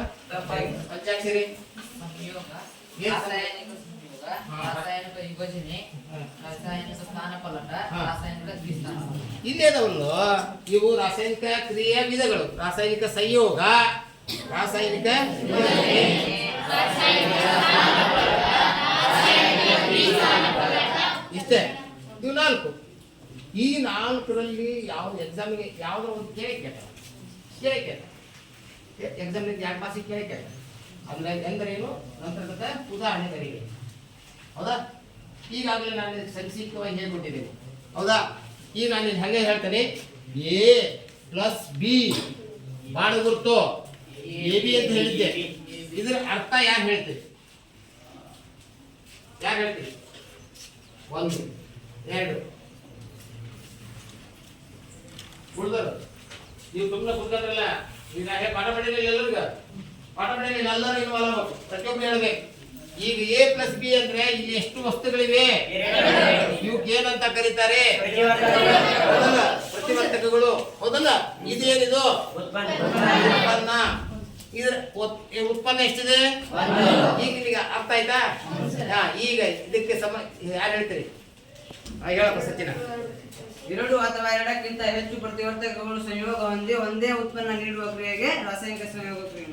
ಪಂಚಾಕ್ಷರಿ ರಾಸಾಯನಿಕ ವಿಭಜನೆ, ರಾಸಾಯನಿಕ ಸ್ಥಾನಪಲ್ಲಟ, ರಾಸಾಯನಿಕ ದ್ವಿಸ್ಥಾನ. ಇಲ್ಲೇದವಲ್ಲು ಇವು ರಾಸಾಯನಿಕ ಕ್ರಿಯೆಯ ವಿಧಗಳು. ರಾಸಾಯನಿಕ ಸಂಯೋಗ, ರಾಸಾಯನಿಕ ಇಷ್ಟೇ. ಇವು 4. ಈ 4ರಲ್ಲಿ ಯಾವ ಎಕ್ಸಾಮಿಗೆ ಯಾವುದೋ ಒಂದು ಕೇಳಿಕೆ ಎಕ್ಸಾಮ್ಗೆ 2 ಮಾರ್ಕ್ಸಿಗೆ ಕೇಳಿಕೆ ಅಂದ್ರೆ ಎಂದರೇನು, ನಂತರದ ಉದಾಹರಣೆ ಬರೀರಿ. ಹೌದಾ? ಈಗಾಗಲೇ ನಾನು ಸಂಕ್ಷಿಪ್ತವಾಗಿ ಹೇಳ್ಕೊಟ್ಟಿದ್ದೀನಿ. ಹೌದಾ? ಈಗ ನಾನು ಹಾಗೆ ಹೇಳ್ತೇನೆ. ಎ ಪ್ಲಸ್ ಬಿ ಬಾಣ ಗುರುತು ಎ ಬಿ ಅಂತ ಹೇಳಿದ್ದೆ. ಇದರ ಅರ್ಥ ಯಾರು ಹೇಳ್ತೀರಿ? 1 2 ಉಳಿದರು ನೀವು ಸುಮ್ಮನೆ ಕುತ್ಕೊಂಡ್ರಲ್ಲ. ಈಗ ಪಾಠ ಮಾಡಿರಲಿಲ್ಲ, ಎಲ್ಲರಿಗೂ ಪಾಠ ಮಾಡಿರಲಿಲ್ಲ, ಎಲ್ಲರೂ ಇನ್ವಾಲ್ವ್ ಆಗಬೇಕು, ಪ್ರತಿಯೊಬ್ಬರು ಹೇಳ್ಬೇಕು. ಈಗ ಎ ಪ್ಲಸ್ ಬಿ ಅಂದ್ರೆ ಇಲ್ಲಿ ಎಷ್ಟು ವಸ್ತುಗಳಿವೆ? ಇವಕ್ಕೆ ಏನಂತ ಕರೀತಾರೆ? ಪ್ರತಿವರ್ತಕಗಳು. ಹೌದಲ್ಲ? ಇದೇನಿದು? ಉತ್ಪನ್ನ. ಇದ್ರ ಉತ್ಪನ್ನ ಎಷ್ಟಿದೆ? ಈಗ ಅರ್ಥ ಆಯ್ತಾ? ಈಗ ಇದಕ್ಕೆ ಯಾರು ಹೇಳ್ತೀರಿ? ಹೇಳಪ್ಪ ಸಚಿನ. 2 ಅಥವಾ 2ಕ್ಕಿಂತ ಹೆಚ್ಚು ಪ್ರತಿವರ್ತಕಗಳು ಸಂಯೋಗ ಹೊಂದಿ ಒಂದೇ ಉತ್ಪನ್ನ ನೀಡುವ ಕ್ರಿಯೆಗೆ ರಾಸಾಯನಿಕ ಸಂಯೋಗ ಕ್ರಿಯೆ.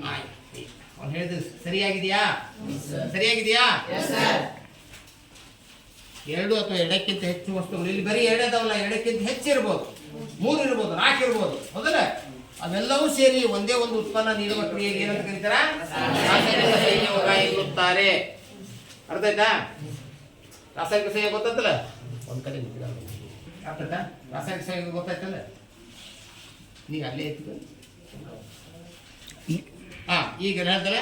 ಅವ್ನು ಹೇಳಿದ್ರು ಸರಿಯಾಗಿದೆಯಾ? ಸರಿಯಾಗಿದೆಯಾ? 2 ಅಥವಾ 2ಕ್ಕಿಂತ ಹೆಚ್ಚು ವಸ್ತುಗಳು. ಇಲ್ಲಿ ಬರೀ 2 ಅದಾವಲ್ಲ, 2ಕ್ಕಿಂತ ಹೆಚ್ಚು ಇರ್ಬೋದು, 3 ಇರ್ಬೋದು, 4 ಇರ್ಬೋದು. ಹೌದಲ್ಲ? ಅವೆಲ್ಲವೂ ಸೇರಿ ಒಂದೇ ಒಂದು ಉತ್ಪನ್ನ ನೀಡುವ ಕ್ರಿಯೆಗೆ ಏನಂತ ಕರೀತಾರ? ರಾಸಾಯನಿಕ ಸಂಯೋಗ ಎನ್ನುತ್ತಾರೆ. ಅರ್ಥ ಆಯ್ತಾ? ರಾಸಾಯನಿಕ ಸಂಯೋಗ ಗೊತ್ತಲ್ಲ? ಒಂದ್ ಕಡೆ ಅರ್ಥ ಆಯ್ತಾ? ರಾಸಾಯನಿಕ ಸಂಯೋಗ ಗೊತ್ತಾಯ್ತಲ್ಲ? ಈಗ ಅಲ್ಲೇ ಇತ್ತು. ಈಗ ಹೇಳ್ತಾರೆ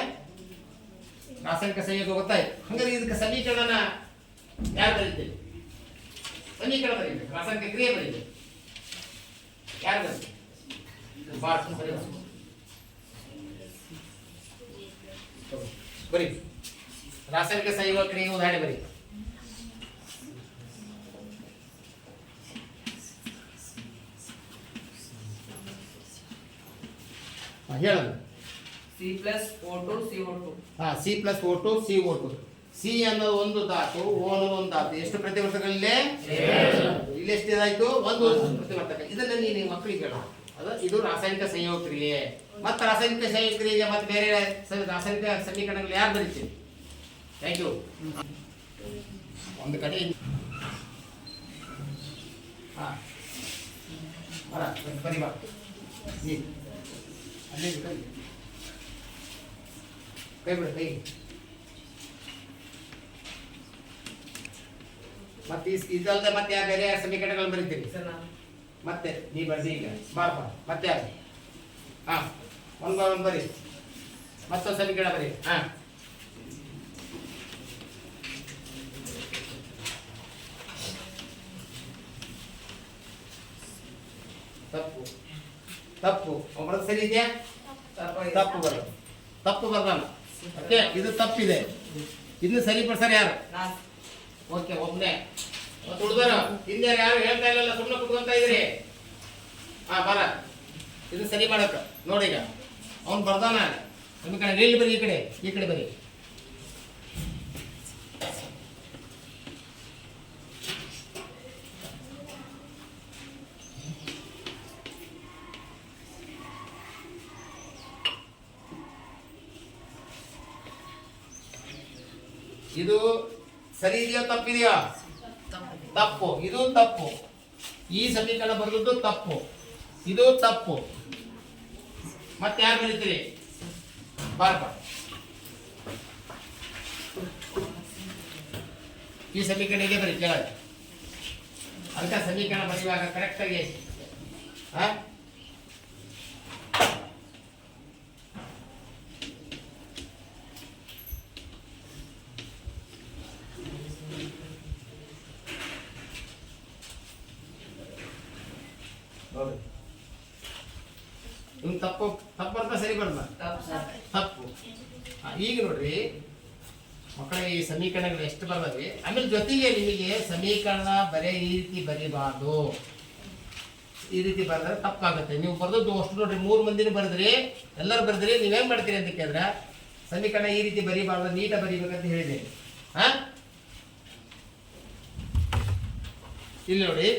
ರಾಸಾಯನಿಕ ಸಂಯೋಗ ಗೊತ್ತಾಯ್ತು. ಹಂಗಾರೆ ಇದಕ್ಕೆ ಸಮೀಕರಣ ಯಾರು ಬರೀತೀವಿ? ಸಮೀಕರಣ ಬರೀಬೇಕು, ರಾಸಾಯನಿಕ ಕ್ರಿಯೆ ಬರೀಬೇಕು. ಯಾರು ಬರೀತೀವಿ? ಬರೀ ರಾಸಾಯನಿಕ ಸಂಯೋಗ ಕ್ರಿಯೆ ಉದಾಹರಣೆ ಬರೀ. ಹೇಳೋದು C+O2 CO2. C+O2 CO2. C ಅನ್ನೋದು ಒಂದು ಧಾತು, ಓ ಅನ್ನೋದು ಒಂದು ಧಾತು. ಎಷ್ಟು ಪ್ರತಿವರ್ತಕಗಳಿದೆ? ಇಲ್ಲಿ ಎಷ್ಟಿದಾಯ್ತು? 1 ಪ್ರತಿವರ್ತಕ. ಇದನ್ನ ನೀವು ಮಕ್ಕಳಿಗೆ ಹೇಳ. ಇದು ರಾಸಾಯನಿಕ ಸಂಯೋಗ ಕ್ರಿಯೆ. ಮತ್ತೆ ರಾಸಾಯನಿಕ ಸಂಯೋಗ ಕ್ರಿಯೆಗೆ ಮತ್ತೆ ಬೇರೆ ರಾಸಾಯನಿಕ ಸಮೀಕರಣಗಳು ಯಾರು ಬರೀತೀವಿ? Thank you. ಒಂದು ಕಡೆ ಬರಿ ಬಾ ಅಲ್ಲಿ ಕೈ ಬಿಡ ಕೈ. ಮತ್ತೆ ಇದಲ್ಲದೆ ಮತ್ತೆ ಯಾವ ಬೇರೆ ಸಮೀಕರಣಗಳು ಬರೀತೀರಿ? ಮತ್ತೆ ನೀ ಬರ್ದಿ ಈಗ ಬಾರಪ್ಪ. ಮತ್ತೆ ಯಾರು? ಒಂದು ಬಾ, ಒಂದು ಬರಿ. ಮತ್ತೊಂದು ಸಮೀಕರಣ ಬರಿ. ತಪ್ಪು ತಪ್ಪು ಒಬ್ಬರದ್ದು ಸರಿ ಇದೆಯಾ? ತಪ್ಪು ಬರೋದು. ತಪ್ಪು ಬರ್ದಾನ. ಓಕೆ, ಇದು ತಪ್ಪಿದೆ. ಇನ್ನು ಸರಿಪಡಿಸ್ತಾರೆ ಯಾರು? ಓಕೆ, ಒಬ್ಬನೇ. ಮತ್ತೆ ಉಳಿದವರು ಹಿಂದೆ ಯಾರು ಹೇಳ್ತಾ ಇಲ್ಲ, ಸುಮ್ಮನೆ ಕುತ್ಕೊಂತ ಇದ್ರಿ. ಬರ ಇದು ಸರಿ ಮಾಡಕ್ಕ ನೋಡಿ. ಈಗ ಅವ್ನು ಬರ್ದಾನ. ನಮ್ಮ ಕಡೆ ಇಲ್ಲಿ ಬರಿ, ಈ ಕಡೆ ಬರಿ. ಇದು ಸರಿ ಇದೆಯೋ ತಪ್ಪಿದೆಯೋ? ತಪ್ಪು. ಇದು ತಪ್ಪು. ಈ ಸಮೀಕರಣ ಬರೆದದ್ದು ತಪ್ಪು. ಇದು ತಪ್ಪು. ಮತ್ತೆ ಯಾರು ಬರೀತೀರಿ? ಬಾರಪ್ಪ. ಈ ಸಮೀಕರಣ ಇದೆ ಬರೀ ಕೆಳಗೆ. ಅಂತ ಸಮೀಕರಣ ಬರೆಯುವಾಗ ಕರೆಕ್ಟಾಗಿ ನೋಡಿ. ಇವ್ನು ತಪ್ಪು ಬರ್ತಾ ಸರಿ ಬರ್ದ? ತಪ್ಪು. ಈಗ ನೋಡ್ರಿ ಮಕ್ಕಳಿಗೆ ಈ ಸಮೀಕರಣಗಳು ಎಷ್ಟು ಬರ್ತವೆ. ಆಮೇಲೆ ಜೊತೆಗೆ ನಿಮಗೆ ಸಮೀಕರಣ ಬರೀ ಈ ರೀತಿ ಬರೀಬಾರ್ದು. ಈ ರೀತಿ ಬರೆದ್ರೆ ತಪ್ಪಾಗುತ್ತೆ. ನೀವು ಬರೆದದ್ದು ಅಷ್ಟು ನೋಡ್ರಿ, 3 ಮಂದಿನ ಬರೆದ್ರಿ, ಎಲ್ಲರೂ ಬರೆದ್ರಿ. ನೀವೇನ್ ಮಾಡ್ತೀರಿ ಅಂತ ಕೇಳಿದ್ರೆ ಸಮೀಕರಣ ಈ ರೀತಿ ಬರೀಬಾರ್ದು, ನೀಟಾಗಿ ಬರೀಬೇಕಂತ ಹೇಳಿದೆ. ಇಲ್ಲಿ ನೋಡಿ,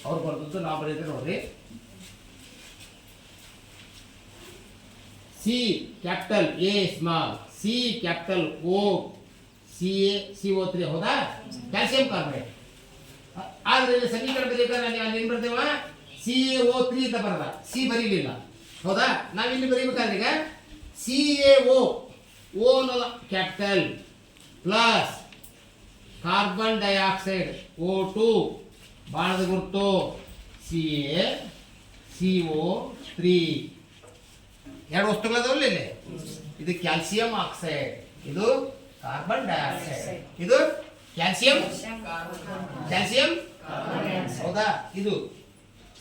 ಅವ್ರು ಬರೆದದ್ದು ನಾವು ಬರೀತೀವಿ ನೋಡ್ರಿ. C capital A small, C capital O CO3 ಹೌದಾ? Calcium carbonate. ಆದ್ರೆ ಇಲ್ಲಿ ಸಮೀಕರಣ ಬರೀಬೇಕಾದ್ರೆ ಅಲ್ಲಿ ಏನ್ ಬರ್ತೇವ? CaO3 ಅಂತ ಬರದ, ಸಿ ಬರೀಲಿಲ್ಲ ಹೌದಾ? ನಾವಿಲ್ಲಿ ಬರೀಬೇಕಾದ್ರೆ ಈಗ CaO, O capital plus carbon dioxide O2 ಬಾಣದ ಗುರುತು CaCO3. ಎರಡು ವಸ್ತುಗಳದವಲ್ಲ ಇಲ್ಲಿ. ಇದು ಕ್ಯಾಲ್ಸಿಯಂ ಆಕ್ಸೈಡ್, ಇದು ಕಾರ್ಬನ್ ಡೈಆಕ್ಸೈಡ್, ಇದು ಕ್ಯಾಲ್ಸಿಯಂ ಹೌದಾ? ಇದು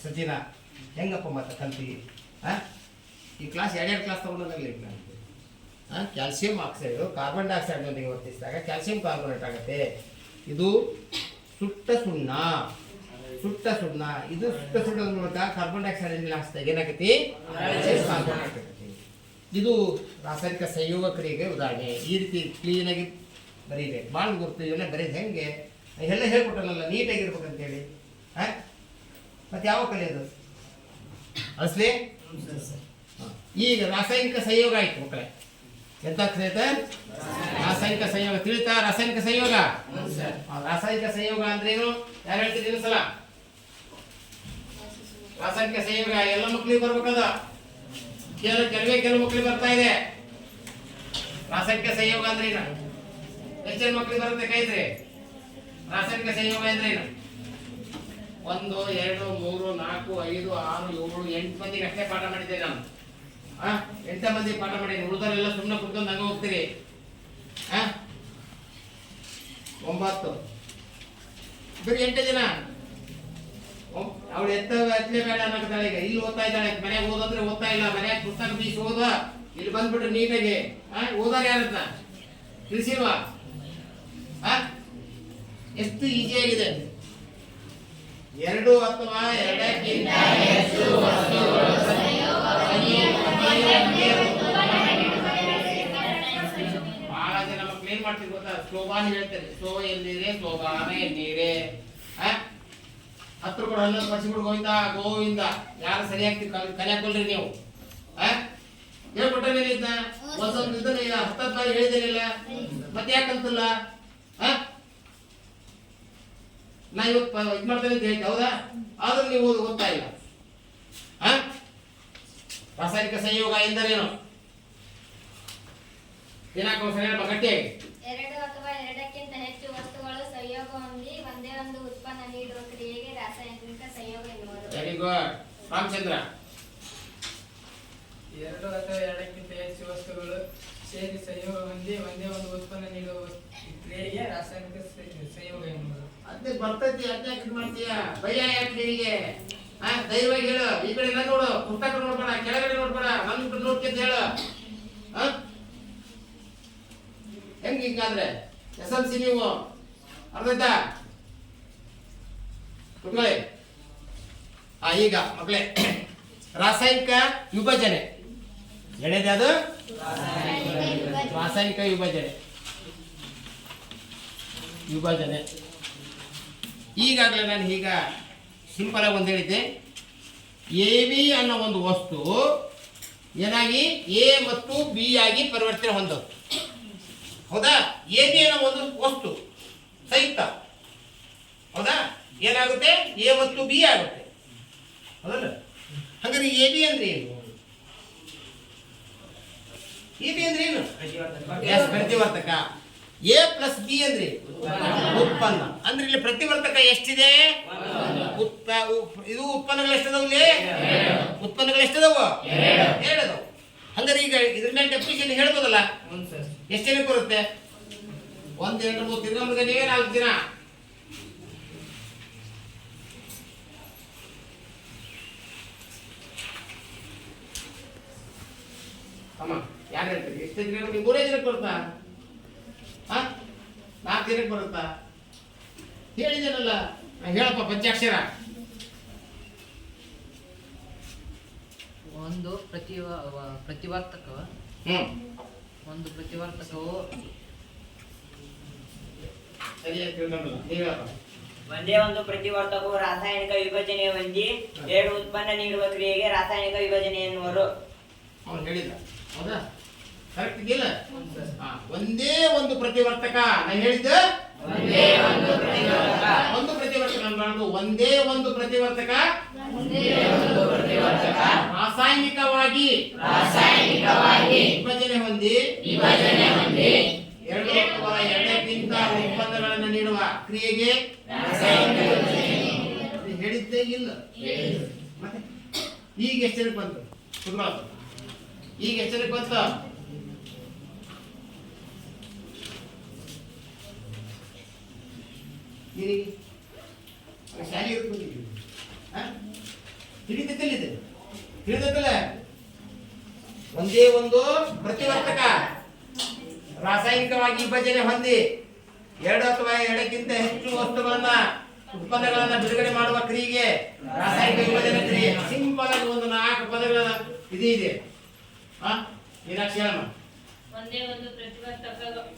ಸಚಿನ ಹೆಂಗಪ್ಪ ಮತ್ತೆ ಕಲ್ತಿಗೆ ಈ ಕ್ಲಾಸ್ 2 ಕ್ಲಾಸ್ ತಗೊಂಡಾಗಲಿ. ಕ್ಯಾಲ್ಸಿಯಂ ಆಕ್ಸೈಡ್ ಕಾರ್ಬನ್ ಡೈಆಕ್ಸೈಡ್ ಜೊತೆಗೆ ವರ್ತಿಸಿದಾಗ ಕ್ಯಾಲ್ಸಿಯಂ ಕಾರ್ಬೋನೇಟ್ ಆಗುತ್ತೆ. ಇದು ಸುಟ್ಟ ಸುಣ್ಣ. ಇದು ಸುಟ್ಟ ಸುಣ್ಣದ ಮೂಲಕ ಕಾರ್ಬನ್ ಡೈಆಕ್ಸೈಡ್ ಹಾಕಿದಾಗ ಏನಾಗತಿ? ಕಾರ್ಬೋನೇಟ್ ಆಗುತ್ತೆ. ಇದು ರಾಸಾಯನಿಕ ಸಂಯೋಗ ಕ್ರಿಯೆಗೆ ಉದಾಹರಣೆ. ಈ ರೀತಿ ಕ್ಲೀನ್ ಆಗಿ ಬರೀಬೇಕು. ಬಾಣದ ಗುರುತು ಇವೆಲ್ಲ ಬರೀದು ಹೆಂಗೆ ಎಲ್ಲ ಹೇಳ್ಕೊಟ್ಟಲ್ಲ, ನೀಟಾಗಿರ್ಬೇಕಂತೇಳಿ. ಮತ್ತೆ ಯಾವ ಕಲಿಯೋದು ಅಸಲಿ? ಈಗ ರಾಸಾಯನಿಕ ಸಂಯೋಗ ಆಯ್ತು ಮಕ್ಕಳೇ. ಎಂತ ರಾಸಾಯನಿಕ ಸಂಯೋಗ ತಿಳಿತಾ? ರಾಸಾಯನಿಕ ಸಂಯೋಗ, ರಾಸಾಯನಿಕ ಸಂಯೋಗ ಅಂದ್ರೇನು? ಯಾರು ಹೇಳ್ತೀರಿ ಇನ್ನೊಂದ್ಸಲ? ರಾಸಾಯನಿಕ ಸಂಯೋಗ ಎಲ್ಲ ಮಕ್ಕಳಿಗೆ ಬರ್ಬೇಕದ. ಕೆಲವು ಮಕ್ಕಳಿಗೆ ಬರ್ತಾ ಇದೆ. ರಾಸಾಯನಿಕ ಸಂಯೋಗ ಅಂದ್ರೆ ಏನು? ಹೆಚ್ಚಿನ ಮಕ್ಕಳಿಗೆ ಬರುತ್ತೆ ಕೈದ್ರಿ. ರಾಸಾಯನಿಕ ಸಂಯೋಗ ಅಂದ್ರೆ ಏನು? 1 2 3 4 5 6 7 8 ಮಂದಿಗೆ ಅಷ್ಟೇ ಪಾಠ ಮಾಡಿದ್ದೆ ನಾನು. 8 ಮಂದಿ ಪಾಠ ಮಾಡಿ, ಉಳಿದವರೆಲ್ಲ ಸುಮ್ಮನೆ ಕುತ್ಕೊಂಡು ಹಂಗ ಹೋಗ್ತೀರಿ. 9 ಬರೀ 8 ಜನ. ಅವಳು ಎತ್ತಲೇ ಬೇಡ ಅನ್ನಕತ್ತಾಳೆ. ಈಗ ಇಲ್ಲಿ ಓದ್ತಾ ಇದ್ದಾಳೆ, ಮನ್ಯಾಗ ಓದಂದ್ರೆ ಓದ್ತಾ ಇಲ್ಲ. ಮನ್ಯಾಗ ಪುಸ್ತಕ ಬೀಸಿ ಓದ, ಇಲ್ಲಿ ಬಂದ್ಬಿಟ್ರೆ ನೀಟಾಗಿ ಓದಾರ ಯಾರತ್ತ ತಿಳಿಸಿಲ್ವಾ? ಎಷ್ಟು ಈಸಿ ಆಗಿದೆ. 2 ಅಥವಾ 2ಕ್ಕಿಂತ ಹೆಚ್ಚು ವಸ್ತುಗಳು ಬಹಳ ಜನ ಮಕ್ಕಳು ಏನ್ ಮಾಡ್ತೀವಿ ಗೊತ್ತಾ? ಸ್ಲೋಗಾನ್ ಹೇಳ್ತಾರೆ. ಸ್ಲೋ ಎಲ್ಲಿದೆ, ಸ್ಲೋಗಾನ ಎಲ್ಲಿದೆ. 10 ಕೂಡ 11 ವರ್ಷಗಳು ಗೋವಿಂದ ಯಾರು ಸರಿಯಾಗಿ ಕಲಿಯಾಕೊಳ್ರಿ ನೀವು. ಹೇಳ್ಕೊಟ್ಟ ಇದ್ದ ಒಂದೊಂದು ಇದನ್ನ 10 ಬಾರಿ ಹೇಳಿದಿರಲಿಲ್ಲ, ಮತ್ತೆ ಯಾಕಂತಲ್ಲ? ನಾ ಇವತ್ತು ಇದು ಮಾಡ್ತೇನೆ ಅಂತ ಹೇಳ್ತೆ ಹೌದಾ? ಆದ್ರೂ ನೀವು ಓದ್ತಾ ಇಲ್ಲ. ರಾಸಾಯನಿಕ ಸಂಯೋಗ ಎಂದರೇನು? ಏನಾಗ ಗಟ್ಟಿಯಾಗಿ 2 ಅಥವಾ 2ಕ್ಕಿಂತ ಹೆಚ್ಚು ವಸ್ತುಗಳು ಸಂಯೋಗ ಹೊಂದಿ ಒಂದೇ ಒಂದು ಉತ್ಪನ್ನ ನೀಡುವ ಕ್ರಿಯೆಗೆ ರಾಸಾಯನಿಕ ಸಂಯೋಗ ಎನ್ನುವುದು. Very good. ರಾಮಚಂದ್ರ. 2 ಅಥವಾ 2ಕ್ಕಿಂತ ಹೆಚ್ಚು ವಸ್ತುಗಳು ಸೇರಿ ಸಂಯೋಗ ಹೊಂದಿ ಒಂದೇ ಒಂದು ಉತ್ಪನ್ನ ನೀಡುವ ಕ್ರಿಯೆಗೆ ರಾಸಾಯನಿಕ ಸಂಯೋಗ ಎನ್ನುವುದು. ಅದೇ ಬರ್ತೈತಿ, ಅದ್ಯಾಕೆ ಇದು ಮಾಡ್ತೀಯ? ಭಯ ಯಾಕೆ ನಿನಗೆ? ಧೈರ್ಯವಾಗಿ ಹೇಳು. ಈ ಕಡೆ ಎಲ್ಲ ನೋಡು, ಪುಸ್ತಕ ನೋಡ್ಬೇಡ, ಕೆಳಗಡೆ ನೋಡ್ಬೇಡ, ನನ್ನ ನೋಡ್ಕೊಂತ ಹೇಳು. ಹೆಂಗ ಹಿಂಗಾದ್ರೆ SLC ನೀವು ಅರ್ಧೈತಾ? ಕುತ್ಕೊಳ್ಳಿ. ಈಗ ಮಕ್ಕಳೇ ರಾಸಾಯನಿಕ ವಿಭಜನೆ ಎಳೆದೆ, ಅದು ರಾಸಾಯನಿಕ ವಿಭಜನೆ. ಈಗಾಗಲೇ ನಾನು ಈಗ ಸಿಂಪಲ್ ಆಗಿ ಒಂದು ಹೇಳಿದ್ದೆ, ಎ ಬಿ ಅನ್ನೋ ಒಂದು ವಸ್ತು ಏನಾಗಿ ಎ ಮತ್ತು ಬಿ ಆಗಿ ಪರಿವರ್ತನೆ ಹೊಂದೋದು. ಹೌದಾ? ಎ ಬಿ ಅನ್ನೋ ಒಂದು ವಸ್ತು ಸಂಯುಕ್ತ, ಹೌದಾ? ಏನಾಗುತ್ತೆ? ಎ ಮತ್ತು ಬಿ ಆಗುತ್ತೆ, ಹೌದಲ್ಲ? ಹಾಗಾದ್ರೆ ಎ ಬಿ ಅಂದ್ರೆ ಏನು? ಎ ಬಿ ಅಂದ್ರೆ ಏನು? ಪ್ರತಿವರ್ತಕ. ಎ ಪ್ಲಸ್ ಬಿ ಅಂದ್ರೆ ಉತ್ಪನ್ನ. ಅಂದ್ರೆ ಇಲ್ಲಿ ಪ್ರತಿವರ್ತಕ ಎಷ್ಟಿದೆ? ಇದು ಉತ್ಪನ್ನಗಳು ಎಷ್ಟದಾವು? ಇಲ್ಲಿ ಉತ್ಪನ್ನಗಳು ಎಷ್ಟದಾವು? 2 ಅದಾವು. ಹಂಗಾರೆ ಈಗ ಇದ್ರ ಮೇಲೆ ಡೆಫಿನಿಷನ್ ಹೇಳ್ಬೋದಲ್ಲ? ಎಷ್ಟು ಜನಕ್ಕೆ ಬರುತ್ತೆ? 1 2 3 ತಿರ್ಗಾ ನೀವೇ 4 ದಿನ. ಅಮ್ಮ ಯಾರು ಹೇಳ್ತೀರಿ? ಎಷ್ಟು ಜನಕ್ಕೆ? 3 ಜನಕ್ಕೆ ಬರುತ್ತಾ? 4 ಜನಕ್ಕೆ ಬರುತ್ತಾ? ಹೇಳಿದೇನಲ್ಲ, ಹೇಳಪ್ಪ ಪಂಚಾಕ್ಷರ. ಒಂದು ಪ್ರತಿವರ್ತಕ ಒಂದು ಪ್ರತಿವರ್ತಕವು ಸರಿಯಾಗಿ ತಿಳ್ಕೊಂಡಲ್ಲ, ನೀವು ಹೇಳಪ್ಪ. ಒಂದೇ ಒಂದು ಪ್ರತಿವರ್ತಕವು ರಾಸಾಯನಿಕ ವಿಭಜನೆ ಹೊಂದಿ 2 ಉತ್ಪನ್ನ ನೀಡುವ ಕ್ರಿಯೆಗೆ ರಾಸಾಯನಿಕ ವಿಭಜನೆ ಎನ್ನುವರು. ಅವನು ಹೇಳಿದ, ಹೌದಾ? ಕರೆಕ್ಟ್ ಇದೆಯಲ್ಲ? ಒಂದೇ ಒಂದು ಪ್ರತಿವರ್ತಕ. ನಾನು ಹೇಳಿದ್ದ ಒಂದು ಪ್ರತಿವರ್ತಕ ಅನ್ಬಾರ್ದು. ಒಂದೇ ಒಂದು ಪ್ರತಿವರ್ತಕ ರಾಸಾಯನಿಕವಾಗಿ ವಿಭಜನೆ ಹೊಂದಿ 2 ಅಥವಾ 2ಕ್ಕಿಂತ ಉತ್ಪನ್ನಗಳನ್ನು ನೀಡುವ ಕ್ರಿಯೆಗೆ ಹೇಳಿದ್ದೇ ಇಲ್ಲ. ಮತ್ತೆ ಈಗ ಎಷ್ಟು ಜನಕ್ಕೆ ಬಂತು? ಈಗ ಎಷ್ಟು ಜನಕ್ಕೆ ಬಂತು? ಶಾಲೆ ಹಿಡಿದೈತಲ್ಲ. ಒಂದೇ ಒಂದು ಪ್ರತಿವರ್ತಕ ರಾಸಾಯನಿಕವಾಗಿ ವಿಭಜನೆ ಹೊಂದಿ 2 ಅಥವಾ 2ಕ್ಕಿಂತ ಹೆಚ್ಚು ವಸ್ತುಗಳನ್ನ ಉತ್ಪನ್ನಗಳನ್ನ ಬಿಡುಗಡೆ ಮಾಡುವ ಕ್ರಿಯೆಗೆ ರಾಸಾಯನಿಕ ವಿಭಜನೆ ಕ್ರಿಯೆ. ಸಿಂಪಲ್ ಆಗಿ ಒಂದು 4 ಪದಗಳ ಇದೆ. ಮೀನಾಕ್ಷಿ ಹೇಳಮ್ಮ. ಒಂದೇ ಒಂದು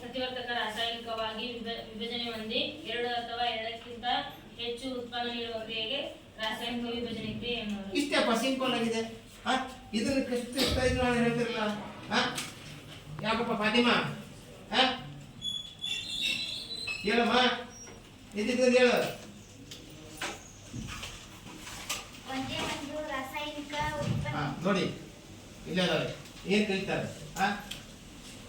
ಪ್ರತಿವರ್ತಕ ರಾಸಾಯನಿಕವಾಗಿ ವಿಭಜನೆ ಹೊಂದಿ 2 ಅಥವಾ 2ಕ್ಕಿಂತ ಹೆಚ್ಚು ಉತ್ಪನ್ನ ನೀಡುವ ಕ್ರಿಯೆಗೆ ರಾಸಾಯನಿಕ ವಿಭಜನೆ ಕ್ರಿಯೆ ಎನ್ನುವರು. ಇಷ್ಟೇಪ್ಪ, ಸಿಂಪಲ್ ಆಗಿದೆ. ಇದನ್ನ ಎಷ್ಟು ಹೇಳ್ತಿರಲ್ಲ. ಯಾಕಪ್ಪ ಫಾತಿಮಾ? ಹೇಳಮ್ಮ, ಇದ್ದಿದ್ದು ಹೇಳು. ಒಂದೇ ಒಂದು ರಾಸಾಯನಿಕ ಉತ್ಪನ್ನ. ನೋಡಿ ಇಲ್ಲ ಏನ್ ಕಲಿತಾರೆ?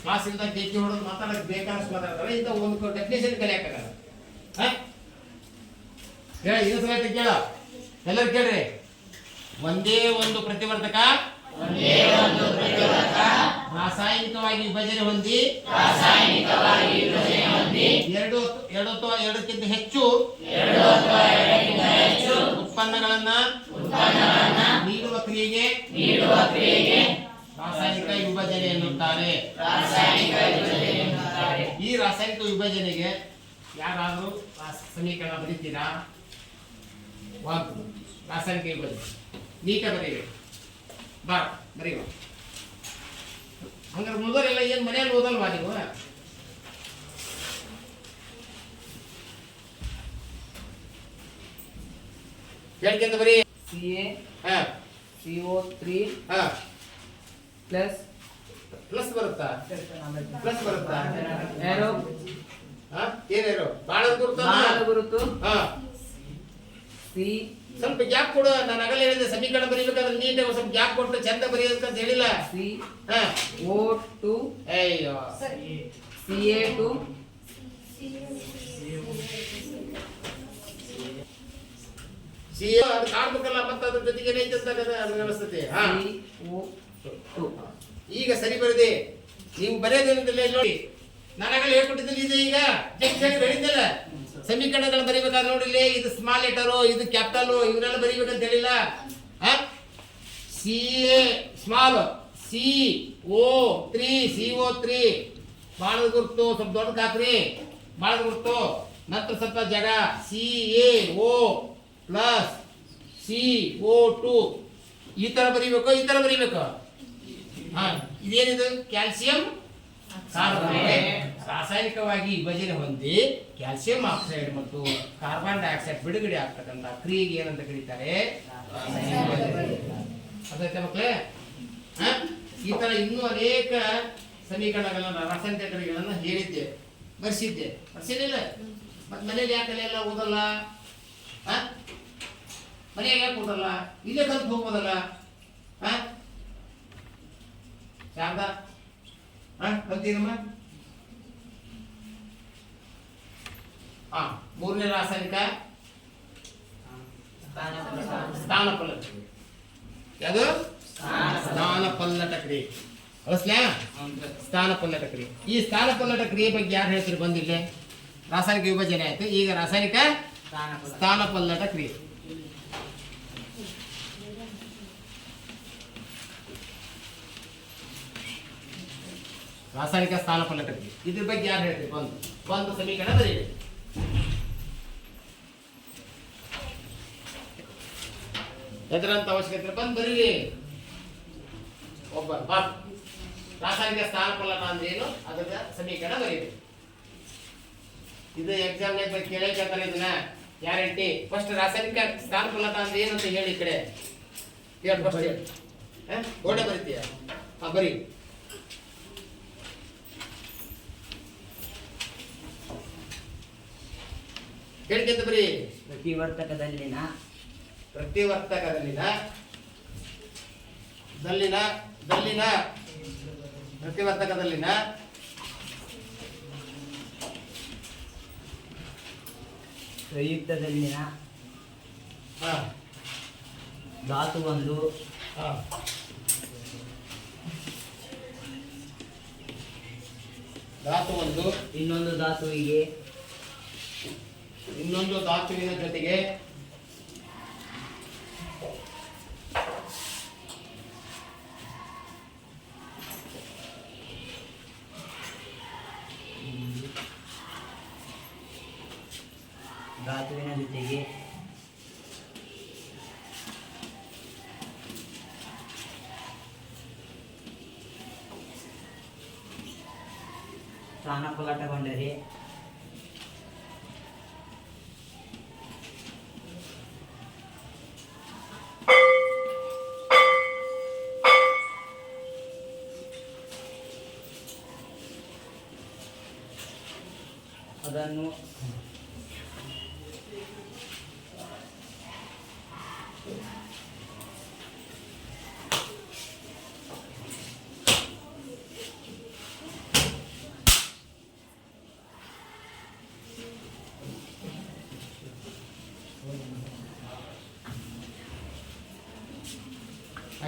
ಕ್ಲಾಸ್ ಇಂದ ಟೇಕಿ ಹೊಡೋದು ಮಾತಾಡಕ್ ಬೇಕಾದಷ್ಟು ಮಾತಾಡ್ತಾರೆ. ಇಂಥ ಒಂದು ಡೆಫಿನೇಷನ್ ಕಲಿಯಕ್ಕಾಗಲ್ಲ. ಹೇಳಿ, ಇನ್ನೊಂದು ಸಲ ಕೇಳ, ಎಲ್ಲರೂ ಕೇಳ್ರಿ. ಒಂದೇ ಒಂದು ಪ್ರತಿವರ್ತಕ ರಾಸಾಯನಿಕವಾಗಿ ವಿಭಜನೆ ಹೊಂದಿ 2 ಅಥವಾ 2ಕ್ಕಿಂತ ಹೆಚ್ಚು ಉತ್ಪನ್ನಗಳನ್ನ ನೀಡುವ ಕ್ರಿಯೆಗೆ ರಾಸಾಯನಿಕ ವಿಭಜನೆ ಎನ್ನುತ್ತಾರೆ. ಈ ರಾಸಾಯನಿಕ ವಿಭಜನೆಗೆ ಯಾರಾದ್ರೂ ಸಮೀಕರಣ ಬರೀತೀರಾ? ರಾಸಾಯನಿಕ ವಿಭಜನೆ ನೀಟಾಗಿ ಬರೀಬೇಕು. ಬರೀವ. ಹಂಗಾರೆ ಮೊದಲೆಲ್ಲ ಏನ್ ಮನೆಯಲ್ಲಿ ಓದಲ್ವಾ ನೀವು? ಹೇಳ್ಕೊಂತ ಬರೀ. CO3 ಪ್ಲಸ್ ಬರುತ್ತಾ? ಪ್ಲಸ್ ಬರುತ್ತಾ? ಏರೋ ಏನೇರೋ ಬಾಳದ ಗುರುತು ಸಿ. ಸ್ವಲ್ಪ ಗ್ಯಾಪ್ ಕೊಡು. ನಾನು ಆಗಲೇ ಹೇಳಿದೆ, ಸಮೀಕರಣ ಬರೀಬೇಕಾದ್ರೆ ನೀಟಾಗಿ ಸ್ವಲ್ಪ ಗ್ಯಾಪ್ ಕೊಟ್ಟು ಚಂದ ಬರೆಯೋದಕ್ಕಂತ ಹೇಳಿಲ್ಲ. CO2 ಅಯ್ಯೋ CA2 ಅದು ಕಾಡ್ಬೇಕಲ್ಲ, ಮತ್ತೆ ಅದ್ರ ಜೊತೆಗೆ ಏನೈತೆ ಅಂತ ವ್ಯವಸ್ಥೆ. ಈಗ ಸರಿ ಬರದೆ ನೀವು ಬರೆಯೋದೇನಿಲ್ಲ ನೋಡಿ. ನಾನಾಗಲೇ ಹೇಳ್ಕೊಟ್ಟಿದ್ದಲ್ಲಿ ಇದೆ. ಈಗ ಜಸ್ಟ್ ಹೇಳಿದ್ದಲ್ಲ, ಸಮೀಕರಣಗಳು ಬರೀಬೇಕಾದ್ರೆ ನೋಡಿಲ್ಲಿ ಇದು ಸ್ಮಾಲ್ ಲೆಟರು, ಇದು ಕ್ಯಾಪಿಟಲ್, ಇವನ್ನೆಲ್ಲ ಬರೀಬೇಕಂತ ಹೇಳಿಲ್ಲ. CA ಸ್ಮಾಲ್, CO3 ಬಾಳದ ಗುರುತು ಸ್ವಲ್ಪ ದೊಡ್ಡದು ಹಾಕ್ರಿ. ಬಾಳದ ಗುರುತು ನಂತರ ಸ್ವಲ್ಪ ಜಾಗ CaO ಪ್ಲಸ್ CO2 ಈ ತರ ಬರೀಬೇಕು. ಈ ತರ ಬರೀಬೇಕು. ಇದೇನಿದು? Calcium carbonate. ರಾಸಾಯನಿಕವಾಗಿ ವಿಭಜನೆ ಹೊಂದಿ ಕ್ಯಾಲ್ಸಿಯಂ ಆಕ್ಸೈಡ್ ಮತ್ತು ಕಾರ್ಬನ್ ಡೈಆಕ್ಸೈಡ್ ಬಿಡುಗಡೆ ಆಗ್ತಕ್ಕಂಥ ಕ್ರಿಯೆಗೆ ಏನಂತ ಕರೀತಾರೆ? ಅದಾಯ್ತಾ ಮಕ್ಕಳೇ? ಈ ತರ ಇನ್ನೂ ಅನೇಕ ಸಮೀಕರಣಗಳನ್ನ ರಾಸಾಯನಿಕ ಕ್ರಿಯೆಗಳನ್ನ ಹೇಳಿದ್ದೆ, ಬರ್ಸಿದ್ದಿಲ್ಲ? ಮತ್ತೆ ಮನೇಲಿ ಯಾಕೆ ಎಲ್ಲ ಓದಲ್ಲ? ಮನೆಯಾಗ ಯಾಕೆ ಓದಲ್ಲ? ಇಲ್ಲೇ ಕಲ್ತು ಹೋಗ್ಬೋದಲ್ಲ? ಶಾರದಾ ಕಲ್ತೀನಮ್ಮ? ಮೂರನೇ ರಾಸಾಯನಿಕ ಸ್ಥಾನಪಲ್ಲಟ. ಯಾವುದು? ಸ್ಥಾನಪಲ್ಲಟ ಕ್ರಿಯೆ. ಅಳಿಸ್ಲಾ? ಸ್ಥಾನಪಲ್ಲಟ ಕ್ರಿಯೆ. ಈ ಸ್ಥಾನಪಲ್ಲಟ ಕ್ರಿಯೆ ಬಗ್ಗೆ ಯಾರು ಹೇಳ್ತೀರಿ? ಬಂದಿಲ್ಲ. ರಾಸಾಯನಿಕ ವಿಭಜನೆ ಆಯ್ತು, ಈಗ ರಾಸಾಯನಿಕ ಸ್ಥಾನಪಲ್ಲಟ ಕ್ರಿಯೆ. ರಾಸಾಯನಿಕ ಸ್ಥಾನಪಲ್ಲಟ ಕ್ರಿಯೆ ಇದ್ರ ಬಗ್ಗೆ ಯಾರು ಹೇಳ್ತೀರಿ? ಒಂದು ಸಮೀಕರಣ ಬರೀರಿ. ಎದರಂತ ಅವಶ್ಯಕತೆ ಬಂದು ಬರೀರಿ. ಒಬ್ಬ ರಾಸಾಯನಿಕ ಸ್ಥಾನಪಲ್ಲಟ ಅಂದ್ರೆ ಏನು, ಅದರ ಸಮೀಕರಣ ಬರೀರಿ. ಇದು ಎಕ್ಸಾಮ್ ಕೇಳಕ್ಕೆ ಇದನ್ನ ಗ್ಯಾರಂಟಿ. ಫಸ್ಟ್ ರಾಸಾಯನಿಕ ಸ್ಥಾನಪಲ್ಲಟ ಅಂದ್ರೆ ಏನಂತ ಹೇಳಿ. ಈ ಕಡೆ ಹೇಳಿ ಫಸ್ಟ್ ಹೇಳಿ. ಗೋಡೆ ಬರೀತೀಯ? ಬರೀ. ಹೇಳಿಕೆಂತ ಬರೀ. ಪ್ರತಿವರ್ತಕದಲ್ಲಿನ ಸಂಯುಕ್ತದಲ್ಲಿನ ಧಾತು ಒಂದು ಇನ್ನೊಂದು ಧಾತುವಿನ ಜೊತೆಗೆ ಸ್ಥಾನಪಲ್ಲಟಗೊಂಡರೆ ಅದನ್ನು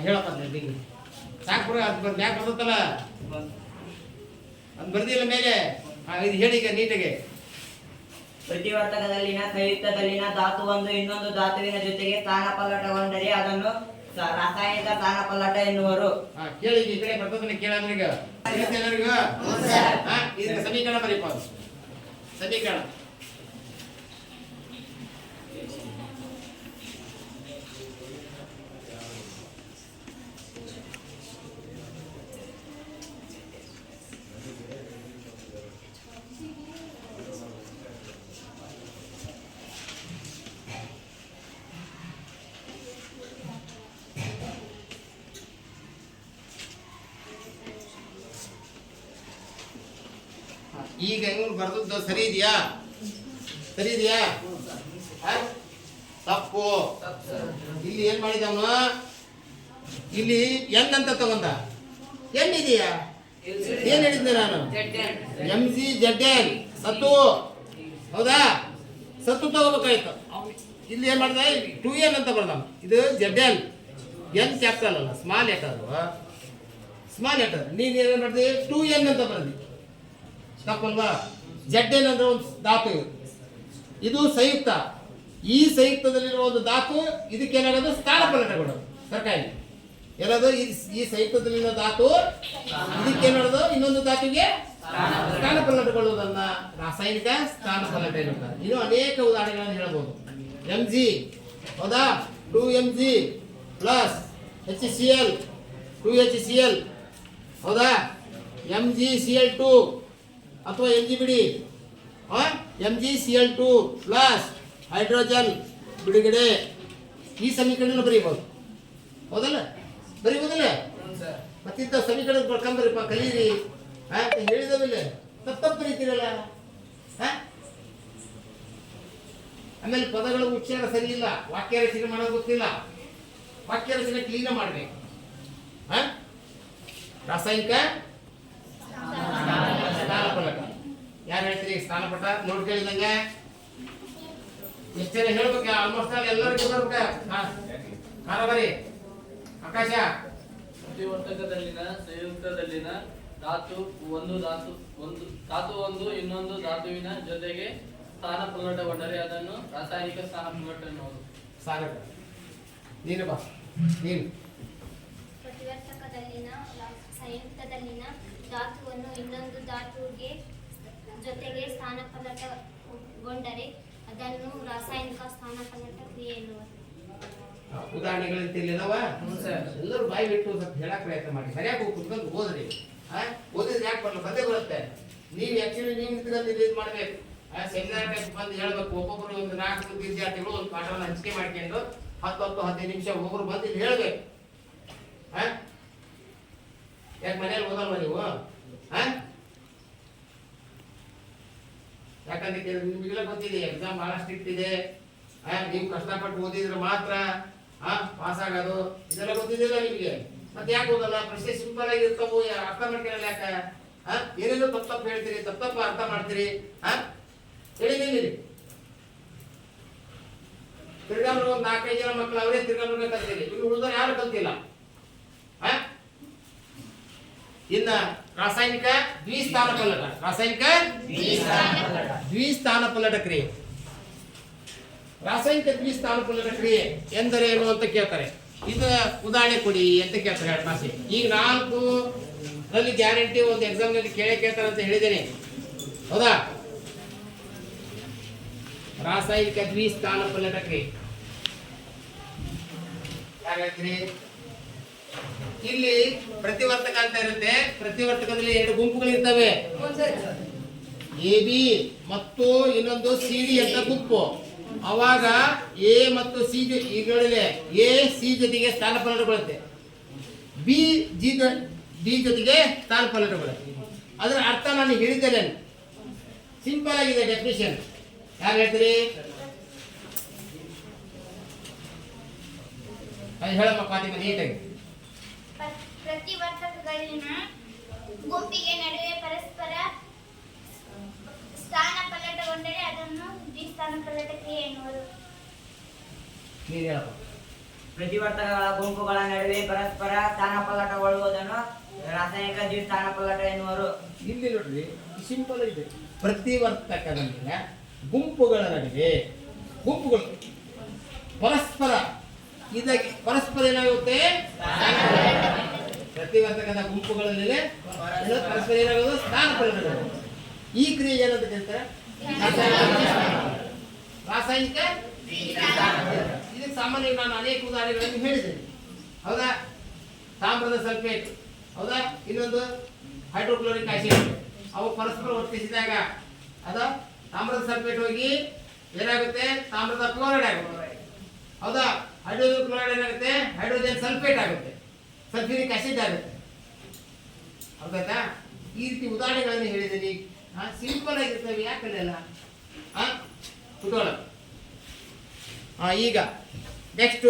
ಹೇಳಪ್ಪ ಸಾಕು ಬಿಡು. ಅದು ಮ್ಯಾಕ್ ಬರ್ತಲ್ಲ, ಅದು ಬರ್ದಿಲ್ಲ ಮೇಲೆ. ಇದು ಹೇಳಿ ಈಗ ನೀಟಾಗೆ. ಪ್ರತಿವರ್ತಕದಲ್ಲಿನ ಸಂಯುಕ್ತದಲ್ಲಿನ ಧಾತು ಒಂದು ಇನ್ನೊಂದು ಧಾತುವಿನ ಜೊತೆಗೆ ಸ್ಥಾನಪಲ್ಲಟಗೊಂಡರೆ ಅದನ್ನು ರಾಸಾಯನಿಕ ಸ್ಥಾನಪಲ್ಲಟ ಎನ್ನುವರು. ಕೇಳಿ ಈ ಕಡೆ ಬರ್ತದನ್ನ ಕೇಳಂದ್ರೆ ಈಗ ಎಲ್ಲರಿಗೂ ಇದಕ್ಕೆ ಸಮೀಕರಣ ಬರೀಪ. ಸಮೀಕರಣ ಈಗ ಇವ್ರು ಬರ್ದದ್ದು ಸರಿ ಇದೆಯಾ? ತಪ್ಪು. ಇಲ್ಲಿ ಏನ್ ಮಾಡಿದ ಅವನು? ಇಲ್ಲಿ ಎನ್ ಅಂತ ತಗೊಂಡ. ಎನ್ ಇದೆಯಾ? ಏನ್ ಹೇಳಿದ್ದೆ ನಾನು? MgZn ಸತ್ತು. ಹೌದಾ? ಸತ್ತು ತಗೋಬೇಕಾಯ್ತು. ಇಲ್ಲಿ ಏನ್ ಮಾಡ್ದ? 2n ಅಂತ ಬರ್ದ. ಇದು Zn. ಎನ್ ಕ್ಯಾಪಿಟಲ್ ಅಲ್ಲ, ಸ್ಮಾಲ್ ಲೆಟರ್. ನೀನ್ ಏನ್ ಮಾಡ್ದಿ? 2n ಅಂತ ಬರ್ದಿ. ತಪ್ಪಲ್ವಾ? Zn ಅಂದ್ರೆ ಒಂದು ಧಾತು, ಇದು ಸಂಯುಕ್ತ. ಈ ಸಂಯುಕ್ತದಲ್ಲಿರುವ ಒಂದು ಧಾತು ಇದಕ್ಕೆ ಏನಾಗೋದು? ಸ್ಥಾನಪಲ್ಲಟಗೊಳ್ಳೋದು. ಸರ್ಕಾರಿ ಎಲ್ಲದು ಈ ಸಂಯುಕ್ತದಲ್ಲಿನ ಧಾತು ಇದಕ್ಕೆ ಏನಾಗೋದು? ಇನ್ನೊಂದು ಧಾತುಗೆ ಸ್ಥಾನಪಲ್ಲಟಗೊಳ್ಳುವುದನ್ನ ರಾಸಾಯನಿಕ ಸ್ಥಾನಪಲ್ಲಟ ಎನ್ನುತ್ತಾರೆ. ಇನ್ನು ಅನೇಕ ಉದಾಹರಣೆಗಳನ್ನು ಹೇಳಬಹುದು. Mg, ಹೌದಾ? 2Mg ಪ್ಲಸ್ HCl, 2HCl, ಹೌದಾ? MgCl2 ಅಥವಾ MgBD MgCl2 ಪ್ಲಸ್ ಹೈಡ್ರೋಜನ್ ಬಿಡುಗಡೆ ಈ ಸಮೀಕರಣ ಬರೀಬಹುದು. ಹೌದಲ್ಲ? ಬರೀಬೋದಲ್ಲ? ಮತ್ತಿಂತ ಸಮೀಕರಣ ಬರ್ಕೊಂಬರಿಪ್ಪ ಕಲೀರಿ ಹೇಳಿದವಿಲ್ಲ ತಪ್ಪು ಬರೀತೀರಲ್ಲ. ಆಮೇಲೆ ಪದಗಳ ಉಚ್ಚಾರ ಸರಿ ಇಲ್ಲ, ವಾಕ್ಯ ರಚನೆ ಮಾಡೋದು ಗೊತ್ತಿಲ್ಲ. ವಾಕ್ಯ ರಚನೆ ಕ್ಲೀನ್ ಮಾಡಬೇಕು. ರಾಸಾಯನಿಕ ಸ್ಥಾನಪಲ್ಲಟ ಯಾರು ಹೇಳ್ತೀರಿ? ಸ್ಥಾನಪಟ ನೋಡಿ ಕೇಳಿದಂಗೆ ಎಷ್ಟು ಜನ ಹೇಳ್ಬೇಕ? ಆಲ್ಮೋಸ್ಟ್ ಆಲ್ ಎಲ್ಲರಿಗೂ ಕಾರಬಾರಿ ಆಕಾಶ. ಪ್ರತಿವರ್ತಕದಲ್ಲಿನ ಸಂಯುಕ್ತದಲ್ಲಿನ ಧಾತು ಒಂದು ಇನ್ನೊಂದು ಧಾತುವಿನ ಜೊತೆಗೆ ಸ್ಥಾನಪಲ್ಲಟಗೊಂಡರೆ ಅದನ್ನು ರಾಸಾಯನಿಕ ಸ್ಥಾನಪಲ್ಲಟ ಎನ್ನುವುದು. ಸಾಗರ ನೀನು ಬಾ ನೀನು. ಪ್ರತಿವರ್ತಕದಲ್ಲಿನ ಸಂಯುಕ್ತದಲ್ಲಿನ ಧಾತುವನ್ನು ಇನ್ನೊಂದು ಧಾತುವಿಗೆ ಜೊತೆಗೆ ಸ್ಥಾನಪಲ್ಲಟಗೊಂಡರೆ ಅದನ್ನು ರಾಸಾಯನಿಕ ಸ್ಥಾನಪಲ್ಲಟ ಕ್ರಿಯೆ ಎನ್ನುವರು. ಉದಾಹರಣೆಗಳಂತಿಲ್ಲವ ಎಲ್ಲರೂ ಬಾಯಿ ಬಿಟ್ಟು ಸ್ವಲ್ಪ ಹೇಳಕ್ ಪ್ರಯತ್ನ ಮಾಡಿ. ಸರಿಯಾಗಿ ಕುತ್ಕೊಂಡು ಓದ್ರಿ. ಓದಿದ್ರೆ ಯಾಕೆ ಬರಲ್ಲ? ಬಂದೇ ಬರುತ್ತೆ. ನೀವು ಆಕ್ಚುಲಿ ನೀವು ನಿಂತ್ಕೊಂಡು ಇದು ಮಾಡ್ಬೇಕು. ಸೆಮಿನಾರ್ ಟೈಪ್ ಬಂದು ಹೇಳ್ಬೇಕು. ಒಬ್ಬೊಬ್ರು ಒಂದು 4 ವಿದ್ಯಾರ್ಥಿಗಳು ಒಂದು ಪಾಠವನ್ನು ಹಂಚಿಕೆ ಮಾಡ್ಕೊಂಡು 10-15 ನಿಮಿಷ ಒಬ್ಬರು ಬಂದು ಇಲ್ಲಿ ಹೇಳ್ಬೇಕು. ಯಾಕೆ ಮನೇಲಿ ಓದಲ್ವ ನೀವು? ಯಾಕಂದ್ರೆ ನಿಮಗೆಲ್ಲ ಗೊತ್ತಿದೆ ಎಕ್ಸಾಮ್ ಬಹಳ ಸ್ಟ್ರಿಕ್ಟ್ ಇದೆ. ನೀವು ಕಷ್ಟಪಟ್ಟು ಓದಿದ್ರೆ ಮಾತ್ರ ಪಾಸ್ ಆಗೋದು. ಇದೆಲ್ಲ ಗೊತ್ತಿದೆಯಲ್ಲ ನಿಮಗೆ. ಮತ್ತೆ ಯಾಕೆ ಓದಲ್ಲ? ಪ್ರಶ್ನೆ ಸಿಂಪಲ್ ಆಗಿ ಇರ್ತಾವು, ಅರ್ಥ ಮಾಡ್ಕೊಳ್ಳಲ್ಲ. ಯಾಕ ಏನೇನೋ ತಪ್ಪು ಹೇಳ್ತೀರಿ, ತಪ್ಪು ಅರ್ಥ ಮಾಡ್ತೀರಿ. ಹೇಳಿದ್ದೀನಿ ತಿರ್ಗಾಮ್ರ ಒಂದು 4-5 ಜನ ಮಕ್ಕಳು ಅವರೇ ತಿರ್ಗಾಮ್ರ ಕಲ್ತೀರಿ. ಇನ್ನು ಉಳಿದವ್ರು ಯಾರು ಕಲ್ತಿಲ್ಲ. ಇನ್ನ ರಾಸಾಯನಿಕ ದ್ವಿಸ್ಥಾನಪಲ್ಲಟ. ರಾಸಾಯನಿಕ ದ್ವಿಸ್ಥಾನಪಲ್ಲಟ ಕ್ರಿಯೆ. ರಾಸಾಯನಿಕ ದ್ವಿಸ್ಥಾನಪಲ್ಲಟ ಕ್ರಿಯೆ ಎಂದರೇನು ಅಂತ ಕೇಳ್ತಾರೆ. ಇದು ಉದಾಹರಣೆ ಕೊಡಿ ಅಂತ ಕೇಳ್ತಾರೆ 2 ಮಾಸಿ. ಈಗ 4ರಲ್ಲಿ ಗ್ಯಾರಂಟಿ ಒಂದು ಎಕ್ಸಾಮ್ನಲ್ಲಿ ಕೇಳ್ತಾರೆ ಅಂತ ಹೇಳಿದ್ದೇನೆ. ಹೌದಾ? ರಾಸಾಯನಿಕ ದ್ವಿಸ್ಥಾನಪಲ್ಲಟ ಕ್ರಿಯೆ ಯಾರು ಹೇಳ್ತೀರಿ? ಇಲ್ಲಿ ಪ್ರತಿವರ್ತಕ ಅಂತ ಇರುತ್ತೆ. ಪ್ರತಿವರ್ತಕದಲ್ಲಿ 2 ಗುಂಪುಗಳು ಇರ್ತವೆ. AB ಮತ್ತು ಇನ್ನೊಂದು CD ಅಂತ ಗುಂಪು. ಅವಾಗ A ಮತ್ತು C ಈಗಲೇ A C ಜೊತೆಗೆ ಸ್ಥಾನಪಲ್ಲಟಗೊಳ್ಳುತ್ತೆ, B D ಜೊತೆಗೆ ಸ್ಥಾನಪಲ್ಲಟಗೊಳ್ಳುತ್ತೆ. ಅದರ ಅರ್ಥ ನಾನು ಹೇಳಿದ್ದೇನೆ. ಸಿಂಪಲ್ ಆಗಿದೆ ಡೆಫಿನಿಷನ್. ಯಾರು ಹೇಳ್ತೀರಿ? ಹೇಳಮ್ಮ ಫಾತಿಮಾ ನೀಟಾಗಿ. ಪ್ರತಿವರ್ತಕಗಳಿನ ಗುಂಪಿಗೆ ನಡುವೆ ಪರಸ್ಪರ ಸ್ಥಾನಪಲ್ಲಟಗೊಂಡರೆ ಅದನ್ನು ದ್ವಿಸ್ಥಾನಪಲ್ಲಟ ಕ್ರಿಯೆ ಎನ್ನುವರು. ನೀನು ಹೇಳಪ್ಪ. ಪ್ರತಿವರ್ತಕಗಳ ಗುಂಪುಗಳ ನಡುವೆ ಪರಸ್ಪರ ಸ್ಥಾನಪಲ್ಲಟಗೊಳ್ಳುವುದನ್ನು ರಾಸಾಯನಿಕ ದ್ವಿಸ್ಥಾನಪಲ್ಲಟ ಎನ್ನುವರು. ಇಲ್ಲಿ ನೋಡ್ರಿ ಸಿಂಪಲ್ ಇದೆ. ಪ್ರತಿವರ್ತಕದಲ್ಲಿನ ಗುಂಪುಗಳ ನಡುವೆ ಗುಂಪುಗಳು ಪರಸ್ಪರ ಇದಕ್ಕೆ ಪರಸ್ಪರ ಏನಾಗುತ್ತೆ? ಪ್ರತಿವರ್ತಕದ ಗುಂಪುಗಳಲ್ಲಿ ಪರಸ್ಪರ ಏನಾಗೋದು? ಸ್ಥಾನಪಲ್ಲಟಗಳು. ಈ ಕ್ರಿಯೆ ಏನಂತ ಹೇಳ್ತಾರೆ? ರಾಸಾಯನಿಕ. ಇದಕ್ಕೆ ಸಾಮಾನ್ಯ ನಾನು ಅನೇಕ ಉದಾಹರಣೆಗಳನ್ನು ಹೇಳಿದ್ದೇನೆ. ಹೌದಾ? ತಾಮ್ರದ ಸಲ್ಫೇಟ್, ಹೌದಾ? ಇನ್ನೊಂದು ಹೈಡ್ರೋಕ್ಲೋರಿಕ್ ಆಸಿಡ್. ಅವು ಪರಸ್ಪರ ವರ್ತಿಸಿದಾಗ ಅದ ತಾಮ್ರದ ಸಲ್ಫೇಟ್ ಹೋಗಿ ಏನಾಗುತ್ತೆ? ತಾಮ್ರದ ಕ್ಲೋರೈಡ್ ಆಗುತ್ತೆ. ಹೌದಾ? ಹೈಡ್ರೋಜನ್ ಕ್ಲೋರೈಡ್ ಏನಾಗುತ್ತೆ? ಹೈಡ್ರೋಜನ್ ಸಲ್ಫೇಟ್ ಆಗುತ್ತೆ, ಸಲ್ಫ್ಯೂರಿಕ್ ಆಸಿಡ್ ಆಗುತ್ತೆ. ಹೌದಾ? ಈ ರೀತಿ ಉದಾಹರಣೆಗಳನ್ನು ಹೇಳಿದ್ದೀನಿ. ಸಿಂಪಲ್ ಆಗಿರ್ತವೆ. ಯಾಕಲ್ಲ ಕುತೂಹಲ. ಈಗ ನೆಕ್ಸ್ಟ್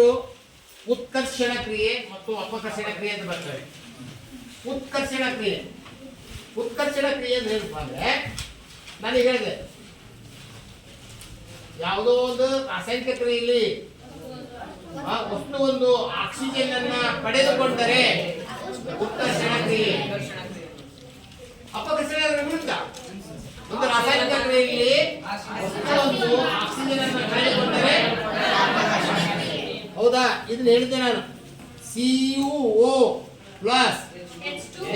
ಉತ್ಕರ್ಷಣ ಕ್ರಿಯೆ ಮತ್ತು ಅಪಕರ್ಷಣ ಕ್ರಿಯೆ ಅಂತ ಬರ್ತವೆ. ಉತ್ಕರ್ಷಣ ಕ್ರಿಯೆ ಅಂದ್ರೆ ಏನಪ್ಪ ಅಂದ್ರೆ, ನಾನು ಹೇಳಿದೆ ಯಾವುದೋ ಒಂದು ರಾಸಾಯನಿಕ ಕ್ರಿಯೆಯಲ್ಲಿ ವಸ್ತು ಒಂದು ಆಕ್ಸಿಜನ್ ಅನ್ನ ಪಡೆದುಕೊಂಡರೆ ಉತ್ಕರ್ಷಣ ಕ್ರಿಯೆ. ಅಪಕರ್ಷಣ ವಿರುದ್ಧ. ಒಂದು ರಾಸಾಯನಿಕ ಕ್ರಿಯೆಯಲ್ಲಿ ವಸ್ತು ಒಂದು ಆಕ್ಸಿಜನ್ ಅನ್ನ ಪಡೆದುಕೊಂಡರೆ, ಹೌದಾ? ಇದನ್ನ ಹೇಳಿದ್ದೆ ನಾನು. CuO ಪ್ಲಸ್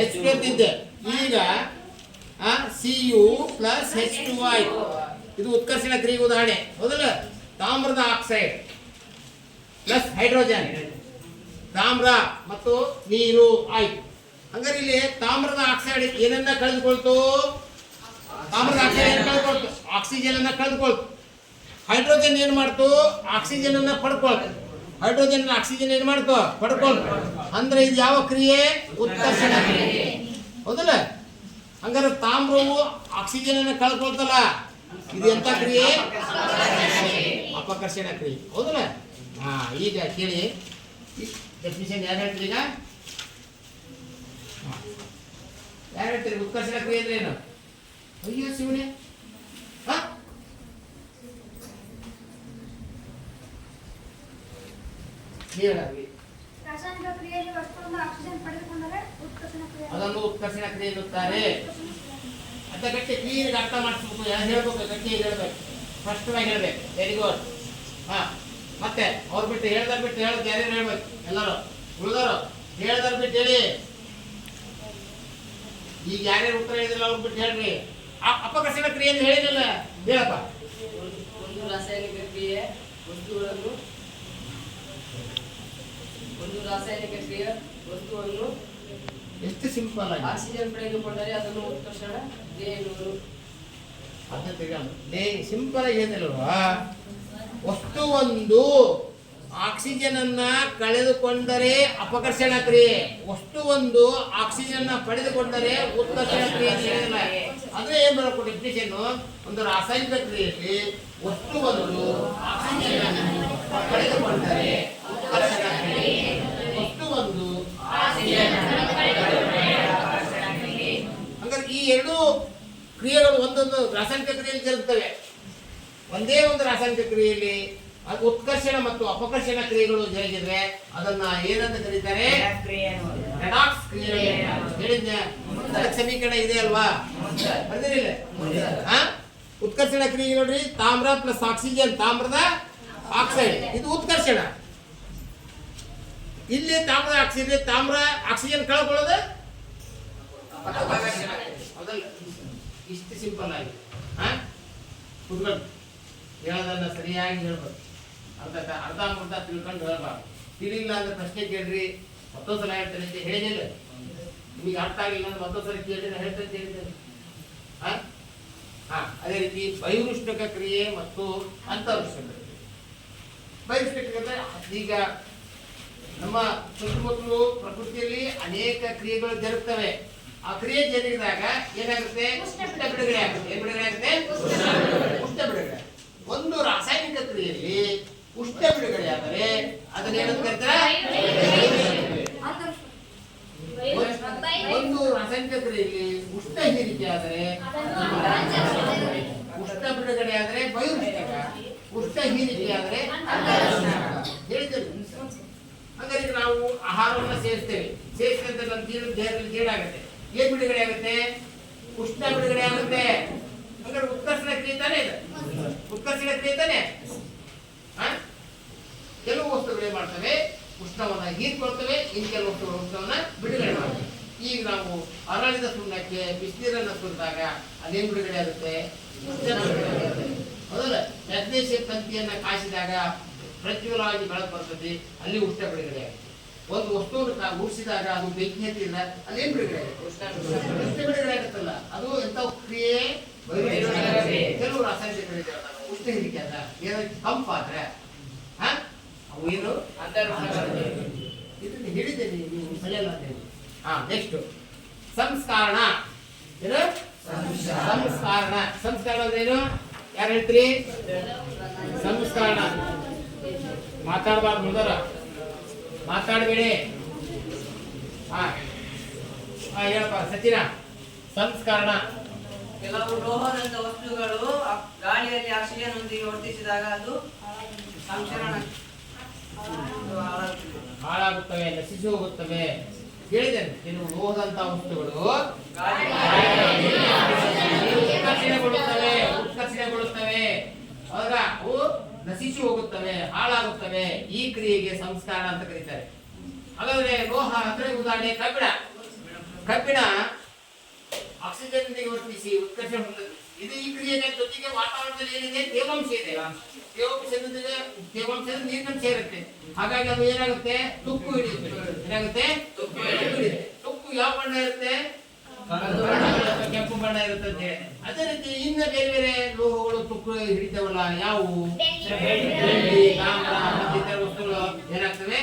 H2 ಅಂತಿದ್ದೆ. ಈಗ Cu ಪ್ಲಸ್ H2 ಆಯ್ತು. ಇದು ಉತ್ಕರ್ಷಣ ಕ್ರಿಯೆ ಉದಾಹರಣೆ. ಹೌದಲ್ಲ? ತಾಮ್ರದ ಆಕ್ಸೈಡ್ ಪ್ಲಸ್ ಹೈಡ್ರೋಜನ್, ತಾಮ್ರ ಮತ್ತು ನೀರು ಆಯ್ತು. ಹಂಗಾರೆ ಇಲ್ಲಿ ತಾಮ್ರದ ಆಕ್ಸೈಡ್ ಏನನ್ನ ಕಳೆದುಕೊಳ್ತು? ತಾಮ್ರದ ಆಕ್ಸೈಡ್ ಏನು ಕಳ್ಕೊಳ್ತು? ಆಕ್ಸಿಜನ್ ಅನ್ನ ಕಳೆದುಕೊಳ್ತು. ಹೈಡ್ರೋಜನ್ ಏನು ಮಾಡ್ತು? ಆಕ್ಸಿಜನ್ ಅನ್ನ ಪಡ್ಕೊಳ್ತು. ಹೈಡ್ರೋಜನ್ ಆಕ್ಸಿಜನ್ ಏನು ಮಾಡ್ತು? ಪಡ್ಕೊಳ್ತು. ಅಂದ್ರೆ ಇದು ಯಾವ ಕ್ರಿಯೆ? ಉತ್ಕರ್ಷಣ ಕ್ರಿಯೆ, ಹೌದಲ್ಲ? ಹಂಗಾರೆ ತಾಮ್ರವು ಆಕ್ಸಿಜನ್ ಅನ್ನ ಕಳ್ಕೊಳ್ತಲ್ಲ, ಇದು ಎಂತ ಕ್ರಿಯೆ? ಅಪಕರ್ಷಣ ಕ್ರಿಯೆ, ಹೌದಲ್ಲ? ಹಾ, ಈಗ ಕೇಳಿ ಡೆಫಿನಿಷನ್ ಯಾರು ಹೇಳ್ತೀರಿ? ಈಗ ಯಾರು ಹೇಳ್ತೀರಿ ಉತ್ಕರ್ಷಣ ಕ್ರಿಯೆ ಅಂದ್ರೆ ಏನು? ಅಯ್ಯೋ ಶಿವನೇ, ರಾಸಾಯನಿಕ ಕ್ರಿಯೆಯಲ್ಲಿ ವಸ್ತುವನ್ನು ಆಕ್ಸಿಜನ್ ಪಡೆದುಕೊಂಡರೆ ಉತ್ಕರ್ಷಣ ಕ್ರಿಯೆ. ಅದನ್ನು ಉತ್ಕರ್ಷಣ ಕ್ರಿಯೆ ಎನ್ನುತ್ತಾರೆ. ಅಂತ ಗಟ್ಟಿ ಕ್ಲೀನ್ ಅರ್ಥ ಮಾಡಿಸ್ಬೇಕು, ಹೇಳ್ಬೇಕು, ಗಟ್ಟಿಯಾಗಿ ಹೇಳ್ಬೇಕು, ಸ್ಪಷ್ಟವಾಗಿ ಹೇಳ್ಬೇಕು. Very good. ಹಾ, ಮತ್ತೆ ಅವ್ರು ಬಿಟ್ಟು ಹೇಳ್ದಾರ ಬಿಟ್ಟು ಹೇಳೋದು ಯಾರ್ಯಾರು ಹೇಳ್ಬೇಕು? ಎಲ್ಲರೂ ಉಳಿದವರು ಹೇಳ್ದಾರ ಬಿಟ್ಟು ಹೇಳಿ. ಈಗ ಯಾರ್ಯಾರು ಉತ್ತರ ಹೇಳಿದಿಲ್ಲ ಅವ್ರು ಬಿಟ್ಟು ಹೇಳ್ರಿ. ಅಪಕರ್ಷಣ ಕ್ರಿಯೆ ಅಂತ ಹೇಳಿದಿಲ್ಲ, ಹೇಳಪ್ಪ. ಒಂದು ರಾಸಾಯನಿಕ ಕ್ರಿಯೆ ವಸ್ತುಗಳನ್ನು ಎಷ್ಟು ಸಿಂಪಲ್ ಆಗಿ ಆಕ್ಸಿಜನ್ ಪಡೆದುಕೊಂಡರೆ ಅದನ್ನು ಉತ್ಕರ್ಷಣ ಕ್ರಿಯೆ ಎನ್ನುವರು. ಸಿಂಪಲ್ ಆಗಿ ಏನಿಲ್ವಾ? ವಸ್ತುವೊಂದು ಆಕ್ಸಿಜನ್ ಅನ್ನ ಕಳೆದುಕೊಂಡರೆ ಅಪಕರ್ಷಣ ಕ್ರಿಯೆ, ವಸ್ತುವೊಂದು ಆಕ್ಸಿಜನ್ ಪಡೆದುಕೊಂಡರೆ ಉತ್ಕರ್ಷಣ ಕ್ರಿಯೆ ಅಂತ ಹೇಳಿಲ್ಲ. ಅದೇ ಏನ್ ಬರಬೇಕು ಡೆಫಿನಿಷನ್? ಒಂದು ರಾಸಾಯನಿಕ ಕ್ರಿಯೆಯಲ್ಲಿ ವಸ್ತುವೊಂದು ಆಕ್ಸಿಜನ್ ಪಡೆದುಕೊಂಡರೆ ಉತ್ಕರ್ಷಣ ಕ್ರಿಯೆ, ವಸ್ತುವೊಂದು ಹಂಗಾರೆ ಈ ಎರಡು ಕ್ರಿಯೆಗಳು ಒಂದೊಂದು ರಾಸಾಯನಿಕ ಕ್ರಿಯೆಯಲ್ಲಿ ಜರುಗುತ್ತವೆ. ಒಂದೇ ಒಂದು ರಾಸಾಯನಿಕ ಕ್ರಿಯೆಯಲ್ಲಿ ಅದು ಉತ್ಕರ್ಷಣ ಮತ್ತು ಅಪಕರ್ಷಣ ಕ್ರಿಯೆಗಳು ಜರುಗಿದ್ರೆ ಅದನ್ನ ಏನಂತ ಕರೀತಾರೆ? ರೆಡಾಕ್ಸ್ ಕ್ರಿಯೆ. ಹೇಳಿದ್ದೆ ಸಮೀಕರಣ ಇದೆ ಅಲ್ವಾ? ಬರ್ದಿರಿಲ್ಲ? ಉತ್ಕರ್ಷಣ ಕ್ರಿಯೆ ನೋಡ್ರಿ, ತಾಮ್ರ ಪ್ಲಸ್ ಆಕ್ಸಿಜನ್, ತಾಮ್ರದ ಆಕ್ಸೈಡ್, ಇದು ಉತ್ಕರ್ಷಣ. ಇಲ್ಲಿ ತಾಮ್ರದ ಆಕ್ಸಿಜನ್, ತಾಮ್ರ ಆಕ್ಸಿಜನ್ ಕಳ್ಕೊಳ್ಳೋದು ಹೌದಲ್ಲ? ಇಷ್ಟು ಸಿಂಪಲ್ ಆಗಿ ಕುತ್ಕೊಂಡು ಹೇಳೋದನ್ನ ಸರಿಯಾಗಿ ಹೇಳ್ಬೇಕು. ಅರ್ಧ ತಿಳ್ಕೊಂಡು ಹೇಳ್ಬಾರ್ದು. ತಿಳಿಲ್ಲ ಅಂದ್ರೆ ಪ್ರಶ್ನೆ ಕೇಳ್ರಿ, ಮತ್ತೊಂದು ಸಲ ಹೇಳ್ತೇನೆ ಅಂತ ಹೇಳಿದಿಲ್ಲ. ನಿಮಗೆ ಅರ್ಥ ಆಗಿಲ್ಲ ಅಂದ್ರೆ ಮತ್ತೊಂದು ಸಲ ಕೇಳಿದ್ರೆ ಹೇಳ್ತೇನೆ ಅಂತ ಹೇಳಿದ್ದೇನೆ. ಅದೇ ರೀತಿ ಬಹಿರುಷ್ಣಕ ಕ್ರಿಯೆ ಮತ್ತು ಅಂತರುಷ್ಣಕ ಕ್ರಿಯೆ. ಬಹಿರುಷ್ಣಕ ಅಂದ್ರೆ ಈಗ ನಮ್ಮ ಸುತ್ತಮುತ್ತಲು ಪ್ರಕೃತಿಯಲ್ಲಿ ಅನೇಕ ಕ್ರಿಯೆಗಳು ಜರುಗುತ್ತವೆ. ಆ ಕ್ರಿಯೆ ಜರುಗಿದಾಗ ಏನಾಗುತ್ತೆ? ಉಷ್ಣ ಬಿಡುಗಡೆ ಆಗುತ್ತೆ. ಏನ್ ಬಿಡುಗಡೆ ಆಗುತ್ತೆ? ಉಷ್ಣ ಬಿಡುಗಡೆ. ಒಂದು ರಾಸಾಯನಿಕ ಕ್ರಿಯೆಯಲ್ಲಿ ಉಷ್ಣ ಬಿಡುಗಡೆ ಆದರೆ ಅದನ್ನ ಏನಂತ ಕರೀತಾರೆ? ಒಂದು ರಾಸಾಯನಿಕ ಕ್ರಿಯೆಯಲ್ಲಿ ಉಷ್ಣ ಹೀರಿಕೆ ಆದರೆ, ಉಷ್ಣ ಬಿಡುಗಡೆ ಆದರೆ ಬಹಿರುಷ್ಣಕ, ಉಷ್ಣ ಹೀರಿಕೆ ಆದರೆ ಹೇಳಿದ್ದೇವೆ. ಹಂಗಾರೆ ನಾವು ಆಹಾರವನ್ನು ಸೇರಿಸ್ತೇವೆ, ಸೇರಿಸಿದಂತೆ ನಮ್ಮ ದೇಹದಲ್ಲಿ ಜೇಡಾಗುತ್ತೆ. ಏನ್ ಬಿಡುಗಡೆ ಆಗುತ್ತೆ? ಉಷ್ಣ ಬಿಡುಗಡೆ ಆಗುತ್ತೆ. ಹಂಗಾರೆ ಉತ್ಕರ್ಷಣ ಕ್ರಿಯೆ ತಾನೇ ಇದೆ, ಉತ್ಕರ್ಷಣ ಕ್ರಿಯೆ ತಾನೇ. ಕೆಲವು ವಸ್ತುಗಳು ಏನ್ ಮಾಡ್ತವೆ? ಉಷ್ಣವನ್ನ ಹೀರ್ಕೊಳ್ತವೆ, ಇನ್ನು ಕೆಲವು ವಸ್ತುಗಳು ಉಷ್ಣವನ್ನ ಬಿಡುಗಡೆ ಮಾಡ್ತವೆ. ಈಗ ನಾವು ಅರಳಿದ ಸುಣ್ಣಕ್ಕೆ ಬಿಸಿನೀರನ್ನ ಸುರಿದಾಗ ಅದೇನ್ ಬಿಡುಗಡೆ ಆಗುತ್ತೆ? ಉಷ್ಣ ಬಿಡುಗಡೆ ಆಗುತ್ತೆ, ಹೌದಲ್ಲ? ಮ್ಯಾಗ್ನೇಷಿಯಂ ತಂತಿಯನ್ನ ಕಾಯಿಸಿದಾಗ ಪ್ರಜ್ವಲವಾಗಿ ಬೆಳಕು ಬರ್ತದೆ, ಅಲ್ಲಿ ಉಷ್ಣ ಬಿಡುಗಡೆ ಆಗುತ್ತೆ. ಒಂದು ವಸ್ತುವನ್ನು ಉಳಿಸಿದಾಗ ಅದು ಬೆಂಕಿ ಹತ್ತಿಲ್ಲ, ಅಲ್ಲೇನ್ ಬಿಡುಗಡೆ ಆಗುತ್ತೆ? ಉಷ್ಣ ಬಿಡುಗಡೆ ಆಗುತ್ತಲ್ಲ, ಅದು ಎಂತ ಕ್ರಿಯೆ? ಕೆಲವು ರಾಸಾಯನಿಕ ಕ್ರಿಯೆ ಉಷ್ಣ ಹೀರಿಕೆ ಅದ, ಏನಾದ್ರು ತಂಪಾದ್ರೆ ಅವು ಏನು ಇದನ್ನ ಹೇಳಿದ್ದೇನೆ, ನೀವು ಸರಿಯಲ್ಲ ಅಂತ ಹೇಳಿ. ನೆಕ್ಸ್ಟ್ ಸಂಸ್ಕಾರಣ. ಏನು ಸಂಸ್ಕಾರಣ? ಸಂಸ್ಕಾರಣ ಅಂದ್ರೆ ಏನು? ಯಾರು ಹೇಳ್ತೀರಿ? ಸಂಸ್ಕಾರಣ ಮಾತಾಡಬಾರ್ದು, ನೋಡೋರ ಮಾತಾಡಬೇಡಿ. ಹೇಳಪ್ಪ ಸಚಿನ. ಸಂಸ್ಕರಣ ಕೆಲವು ಲೋಹದಂತ ವಸ್ತುಗಳು ಗಾಳಿಯಲ್ಲಿ ಆಕ್ಸಿಜನ್ ಒಂದಿಗೆ ವರ್ತಿಸಿದಾಗ ಅದು ಸಂಸ್ಕರಣ ಹಾಳಾಗುತ್ತವೆ, ನಶಿಸಿ ಹೋಗುತ್ತವೆ. ಹೇಳಿದ್ದೇನೆ, ಕೆಲವು ಲೋಹದಂತ ವಸ್ತುಗಳು ಉತ್ಕರ್ಷಣೆಗೊಳ್ಳುತ್ತವೆ, ಹೌದಾ? ಅವು ನಶಿಸಿ ಹೋಗುತ್ತವೆ, ಹಾಳಾಗುತ್ತವೆ. ಈ ಕ್ರಿಯೆಗೆ ಸಂಸ್ಕರಣ ಅಂತ ಕರೀತಾರೆ. ಹಾಗಾದ್ರೆ ಲೋಹ ಅಂದ್ರೆ ಉದಾಹರಣೆ ಕಬ್ಬಿಣ. ಕಬ್ಬಿಣ ಆಕ್ಸಿಜನ್ ವರ್ತಿಸಿ ಉತ್ಕರ್ಷಣೆ ಹೊಂದುತ್ತದೆ. ಇದು ಈ ಕ್ರಿಯೆಯ ಜೊತೆಗೆ ವಾತಾವರಣದಲ್ಲಿ ಏನಿದೆ? ತೇವಾಂಶ ಇದೆ. ತೇವಾಂಶದ ನೀರಿನಂಶ ಇರುತ್ತೆ. ಹಾಗಾಗಿ ಅದು ಏನಾಗುತ್ತೆ? ತುಕ್ಕು ಹಿಡಿಯುತ್ತೆ. ಏನಾಗುತ್ತೆ? ತುಕ್ಕು ಯಾವ ಬಣ್ಣ ಇರುತ್ತೆ? ಕೆಂಪು ಬಣ್ಣ ಇರುತ್ತೆ ಅಂತ ಹೇಳಿ. ಅದೇ ರೀತಿ ಇನ್ನ ಬೇರೆ ಬೇರೆ ಲೋಹಗಳು ತುಕ್ಕು ಹಿಡಿತವಲ್ಲ ಯಾವುವು? ಬೆಳ್ಳಿ, ತಾಮ್ರ ಮತ್ತಿತರ ವಸ್ತುಗಳು ಏನಾಗ್ತವೆ?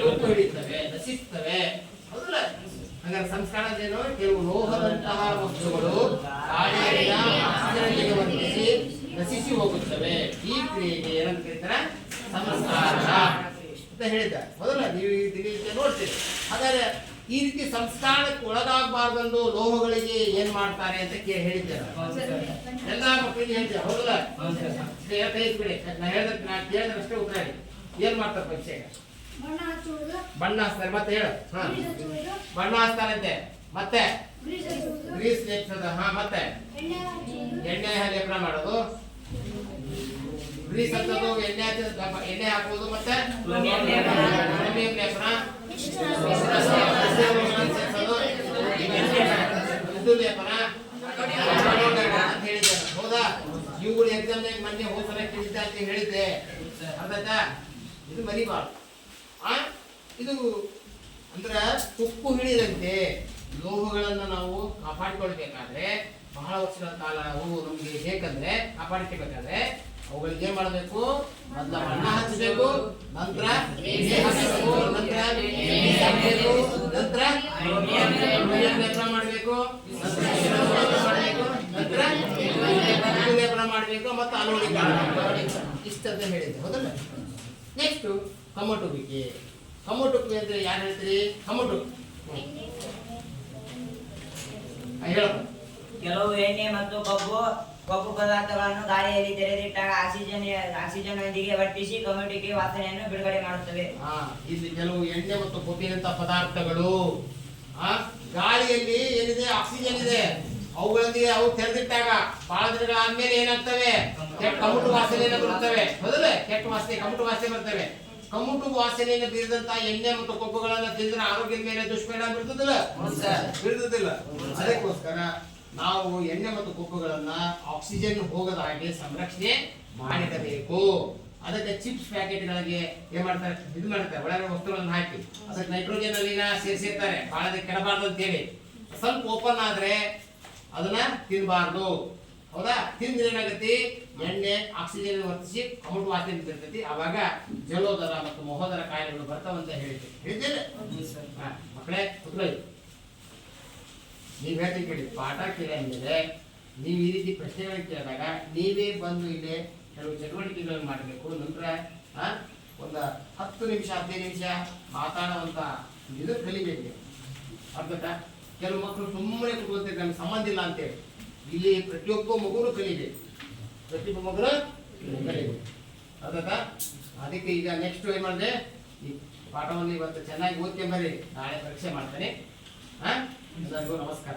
ತುಕ್ಕು ಹಿಡಿತವೆ, ನಶಿಸ್ತವೆ. ಹೌದಲ್ಲ? ಹಾಗಾದ್ರೆ ಸಂಸ್ಕಾರದೇನು? ಕೆಲವು ಲೋಹದಂತಹ ವಸ್ತುಗಳು ಗಾಳಿಯಿಂದ ಆಕ್ಸಿಜನ್ಗೆ ವರ್ತಿಸಿ ನಶಿಸಿ ಹೋಗುತ್ತವೆ. ಈ ಕ್ರಿಯೆಗೆ ಏನಂತ ಕರೀತಾರೆ? ಸಂಸ್ಕಾರ ಅಂತ ಹೇಳಿದ್ದ. ಮೊದಲ ನೀವು ಇದಕ್ಕೆ ನೋಡ್ತೀರಿ. ಹಾಗಾದ್ರೆ ಈ ರೀತಿ ಸಂಸ್ಕಾರಕ್ಕೆ ಒಳಗಾಗಬಾರ್ದಂದು ಲೋಹಗಳಿಗೆ ಏನ್ ಮಾಡ್ತಾರೆ ಅಂತ ಹೇಳಿದ್ದೇನೆ. ಎಲ್ಲಾ ಮಕ್ಕಳಿಗೆ ಹೇಳ್ತೇವೆ. ಹೌದಲ್ಲ? ಬಿಡಿ, ನಾ ಕೇಳಿದ್ರಷ್ಟೇ ಉತ್ತರ ಹೇಳಿ. ಏನ್ ಮಾಡ್ತಾರೆ ಪರೀಕ್ಷೆಗೆ? ಬಣ್ಣ ಹಚ್ಚುವುದು, ಬಣ್ಣ ಹಚ್ತಾರೆ. ಮತ್ತೆ ಹೇಳು. ಗ್ರೀಸ್ ಹಚ್ಚುವುದು, ಬಣ್ಣ ಹಚ್ತಾರಂತೆ. ಮತ್ತೆ ಗ್ರೀಸ್ ಹಚ್ಚುವುದು, ಗ್ರೀಸ್ ಲೇಪಿಸೋದು. ಮತ್ತೆ ಎಣ್ಣೆ ಹಚ್ಚುವುದು, ಎಣ್ಣೆ ಲೇಪನ ಮಾಡೋದು. ಗ್ರೀಸ್ ಹಚ್ಚೋದು, ಎಣ್ಣೆ ಹಾಕೋದು. ಮತ್ತೆ ಕ್ರೋಮಿಯಂ ಲೇಪನ, ಇದು ಲೇಪನ ಅಂತ ಹೇಳಿದ್ದೆ. ಹೌದಾ? ಇವುಗಳು ಎಕ್ಸಾಮ್ ಮೊನ್ನೆ ಹೋದ ಕೇಳಿದ್ದೆ ಅಂತ ಹೇಳಿದ್ದೆ. ಅರ್ಥ? ಇದು ಮರಿಬಾರ್ದು. ಇದು ಅಂದ್ರೆ ತುಕ್ಕು ಹಿಡಿದಂತೆ ಲೋಹಗಳನ್ನ ನಾವು ಕಾಪಾಡಿಕೊಳ್ಬೇಕಾದ್ರೆ ಬಹಳ ವರ್ಷಗಳ ಕಾಲ ಅವು ನಮ್ಗೆ ಬೇಕಂದ್ರೆ ಕಾಪಾಡಿಕೊಳ್ಬೇಕಾದ್ರೆ ಅವುಗಳಿಗೆ ಏನ್ ಮಾಡಬೇಕು? ಮೊದಲ ಬಣ್ಣ ಹಚ್ಚಬೇಕು, ನಂತರ ಹಚ್ಚಬೇಕು, ನಂತರ ನಂತರ ಲೇಪನ ಮಾಡಬೇಕು, ನಂತರ ಲೇಪನ ಮಾಡಬೇಕು, ಮತ್ತೆ ಅಲೋಡಿ ಇಷ್ಟಂತ ಹೇಳಿದ್ದೆ. ಹೌದಲ್ಲ? ನೆಕ್ಸ್ಟ್ ಕಮಟುವಿಕೆ. ಕಮಟುವಿಕೆ ಅಂದ್ರೆ ಯಾರು ಹೇಳ್ತೀರಿ? ಕಮಟು ಹೇಳಪ್ಪ. ಕೆಲವು ಎಣ್ಣೆ ಮತ್ತು ಕೊಬ್ಬು ಪದಾರ್ಥಗಳನ್ನು ಗಾಳಿಯಲ್ಲಿ ತೆರೆದಿಟ್ಟಾಗ ಆಕ್ಸಿಜನ್ ನೊಂದಿಗೆ ವರ್ತಿಸಿ ಕಮಟುವಿಕೆ ವಾಸನೆಯನ್ನು ಬಿಡುಗಡೆ ಮಾಡುತ್ತವೆ. ಇಲ್ಲಿ ಕೆಲವು ಎಣ್ಣೆ ಮತ್ತು ಕೊಬ್ಬಿನಂತ ಪದಾರ್ಥಗಳು ಗಾಳಿಯಲ್ಲಿ ಏನಿದೆ? ಆಕ್ಸಿಜನ್ ಇದೆ. ಅವುಗಳೊಂದಿಗೆ ಅವು ತೆರೆದಿಟ್ಟಾಗ ಬಹಳ ದಿನಗಳಾದ್ಮೇಲೆ ಏನಾಗ್ತವೆ? ಕಮಟು ವಾಸನೆಯನ್ನು ಬರುತ್ತವೆ. ಹೌದಲ್ಲ? ಕೆಟ್ಟ ವಾಸನೆ, ಕಮಟು ವಾಸನೆ ಬರ್ತವೆ. ಕಮಟು ವಾಸನೆಯನ್ನು ಬೀರಿದಂತ ಎಣ್ಣೆ ಮತ್ತು ಕೊಬ್ಬುಗಳನ್ನ ತಿಂದ್ರೆ ಆರೋಗ್ಯದ ಮೇಲೆ ದುಷ್ಪರಿಣಾಮ ಬೀರ್ತದಿಲ್ಲ? ಬೀರ್ತದಿಲ್ಲ. ಅದಕ್ಕೋಸ್ಕರ ನಾವು ಎಣ್ಣೆ ಮತ್ತು ಕೊಬ್ಬುಗಳನ್ನ ಆಕ್ಸಿಜನ್ ಹೋಗದ ಹಾಗೆ ಸಂರಕ್ಷಣೆ ಮಾಡಿಡಬೇಕು. ಅದಕ್ಕೆ ಚಿಪ್ಸ್ ಪ್ಯಾಕೆಟ್ಗಳಿಗೆ ಏನ್ ಮಾಡ್ತಾರೆ? ಇದು ಮಾಡ್ತಾರೆ, ಒಳಗಡೆ ವಸ್ತುಗಳನ್ನು ಹಾಕಿ ಅದಕ್ಕೆ ನೈಟ್ರೋಜನ್ ಅಲ್ಲಿನ ಸೇರಿಸಿರ್ತಾರೆ. ಬಹಳ ಕೆಡಬಾರ್ದು ಅಂತ ಹೇಳಿ. ಸ್ವಲ್ಪ ಓಪನ್ ಆದ್ರೆ ಅದನ್ನ ತಿನ್ನಬಾರ್ದು. ಹೌದಾ? ತಿಂದ್ರೆ ಏನಾಗತ್ತಿ? ಎಣ್ಣೆ ಆಕ್ಸಿಜನ್ ವರ್ತಿಸಿ ಕಮಟು ವಾಸನೆ ಬಿಟ್ಟಿರ್ತೈತಿ. ಅವಾಗ ಜಲೋದರ ಮತ್ತು ಮಹೋದರ ಕಾಯಿಲೆಗಳು ಬರ್ತಾವಂತ ಹೇಳಿದ್ದೇನೆ. ಮಕ್ಕಳೇ ಕುತ್ಕೊಳ್ಳಿ. ನೀವ್ ಹೇಳ್ತೀವಿ ಕೇಳಿ. ಪಾಠ ಕೇಳಿದ್ಮೇಲೆ ನೀವು ಈ ರೀತಿ ಪ್ರಶ್ನೆಗಳನ್ನು ಕೇಳಿದಾಗ ನೀವೇ ಬಂದು ಇಲ್ಲಿ ಕೆಲವು ಚಟುವಟಿಕೆಗಳನ್ನು ಮಾಡಬೇಕು. ನಂತರ ಒಂದು 10 ನಿಮಿಷ 15 ನಿಮಿಷ ಮಾತಾಡುವಂತ ಇದು ಕಲಿಬೇಕು. ಅರ್ಥ? ಕೆಲವು ಮಕ್ಕಳು ಸುಮ್ಮನೆ ಕೂತ್ಕೊಳ್ತಾರೆ, ನಮ್ಗೆ ಸಂಬಂಧ ಇಲ್ಲ ಅಂತೇಳಿ. ಇಲ್ಲಿ ಪ್ರತಿಯೊಬ್ಬ ಮಗುನು ಕಲಿಬೇಕು. ಪ್ರತಿಯೊಬ್ಬ ಮಗುನು ಕಲಿಬೇಕು. ಅರ್ಥ? ಅದಕ್ಕೆ ಈಗ ನೆಕ್ಸ್ಟ್ ಏನ್ ಮಾಡಿದೆ? ಈ ಪಾಠವನ್ನು ಇವತ್ತು ಚೆನ್ನಾಗಿ ಓದ್ಕೊಂಬರ್ರಿ. ನಾಳೆ ಪರೀಕ್ಷೆ ಮಾಡ್ತೇನೆ. ಎಲ್ಲರಿಗೂ ನಮಸ್ಕಾರ.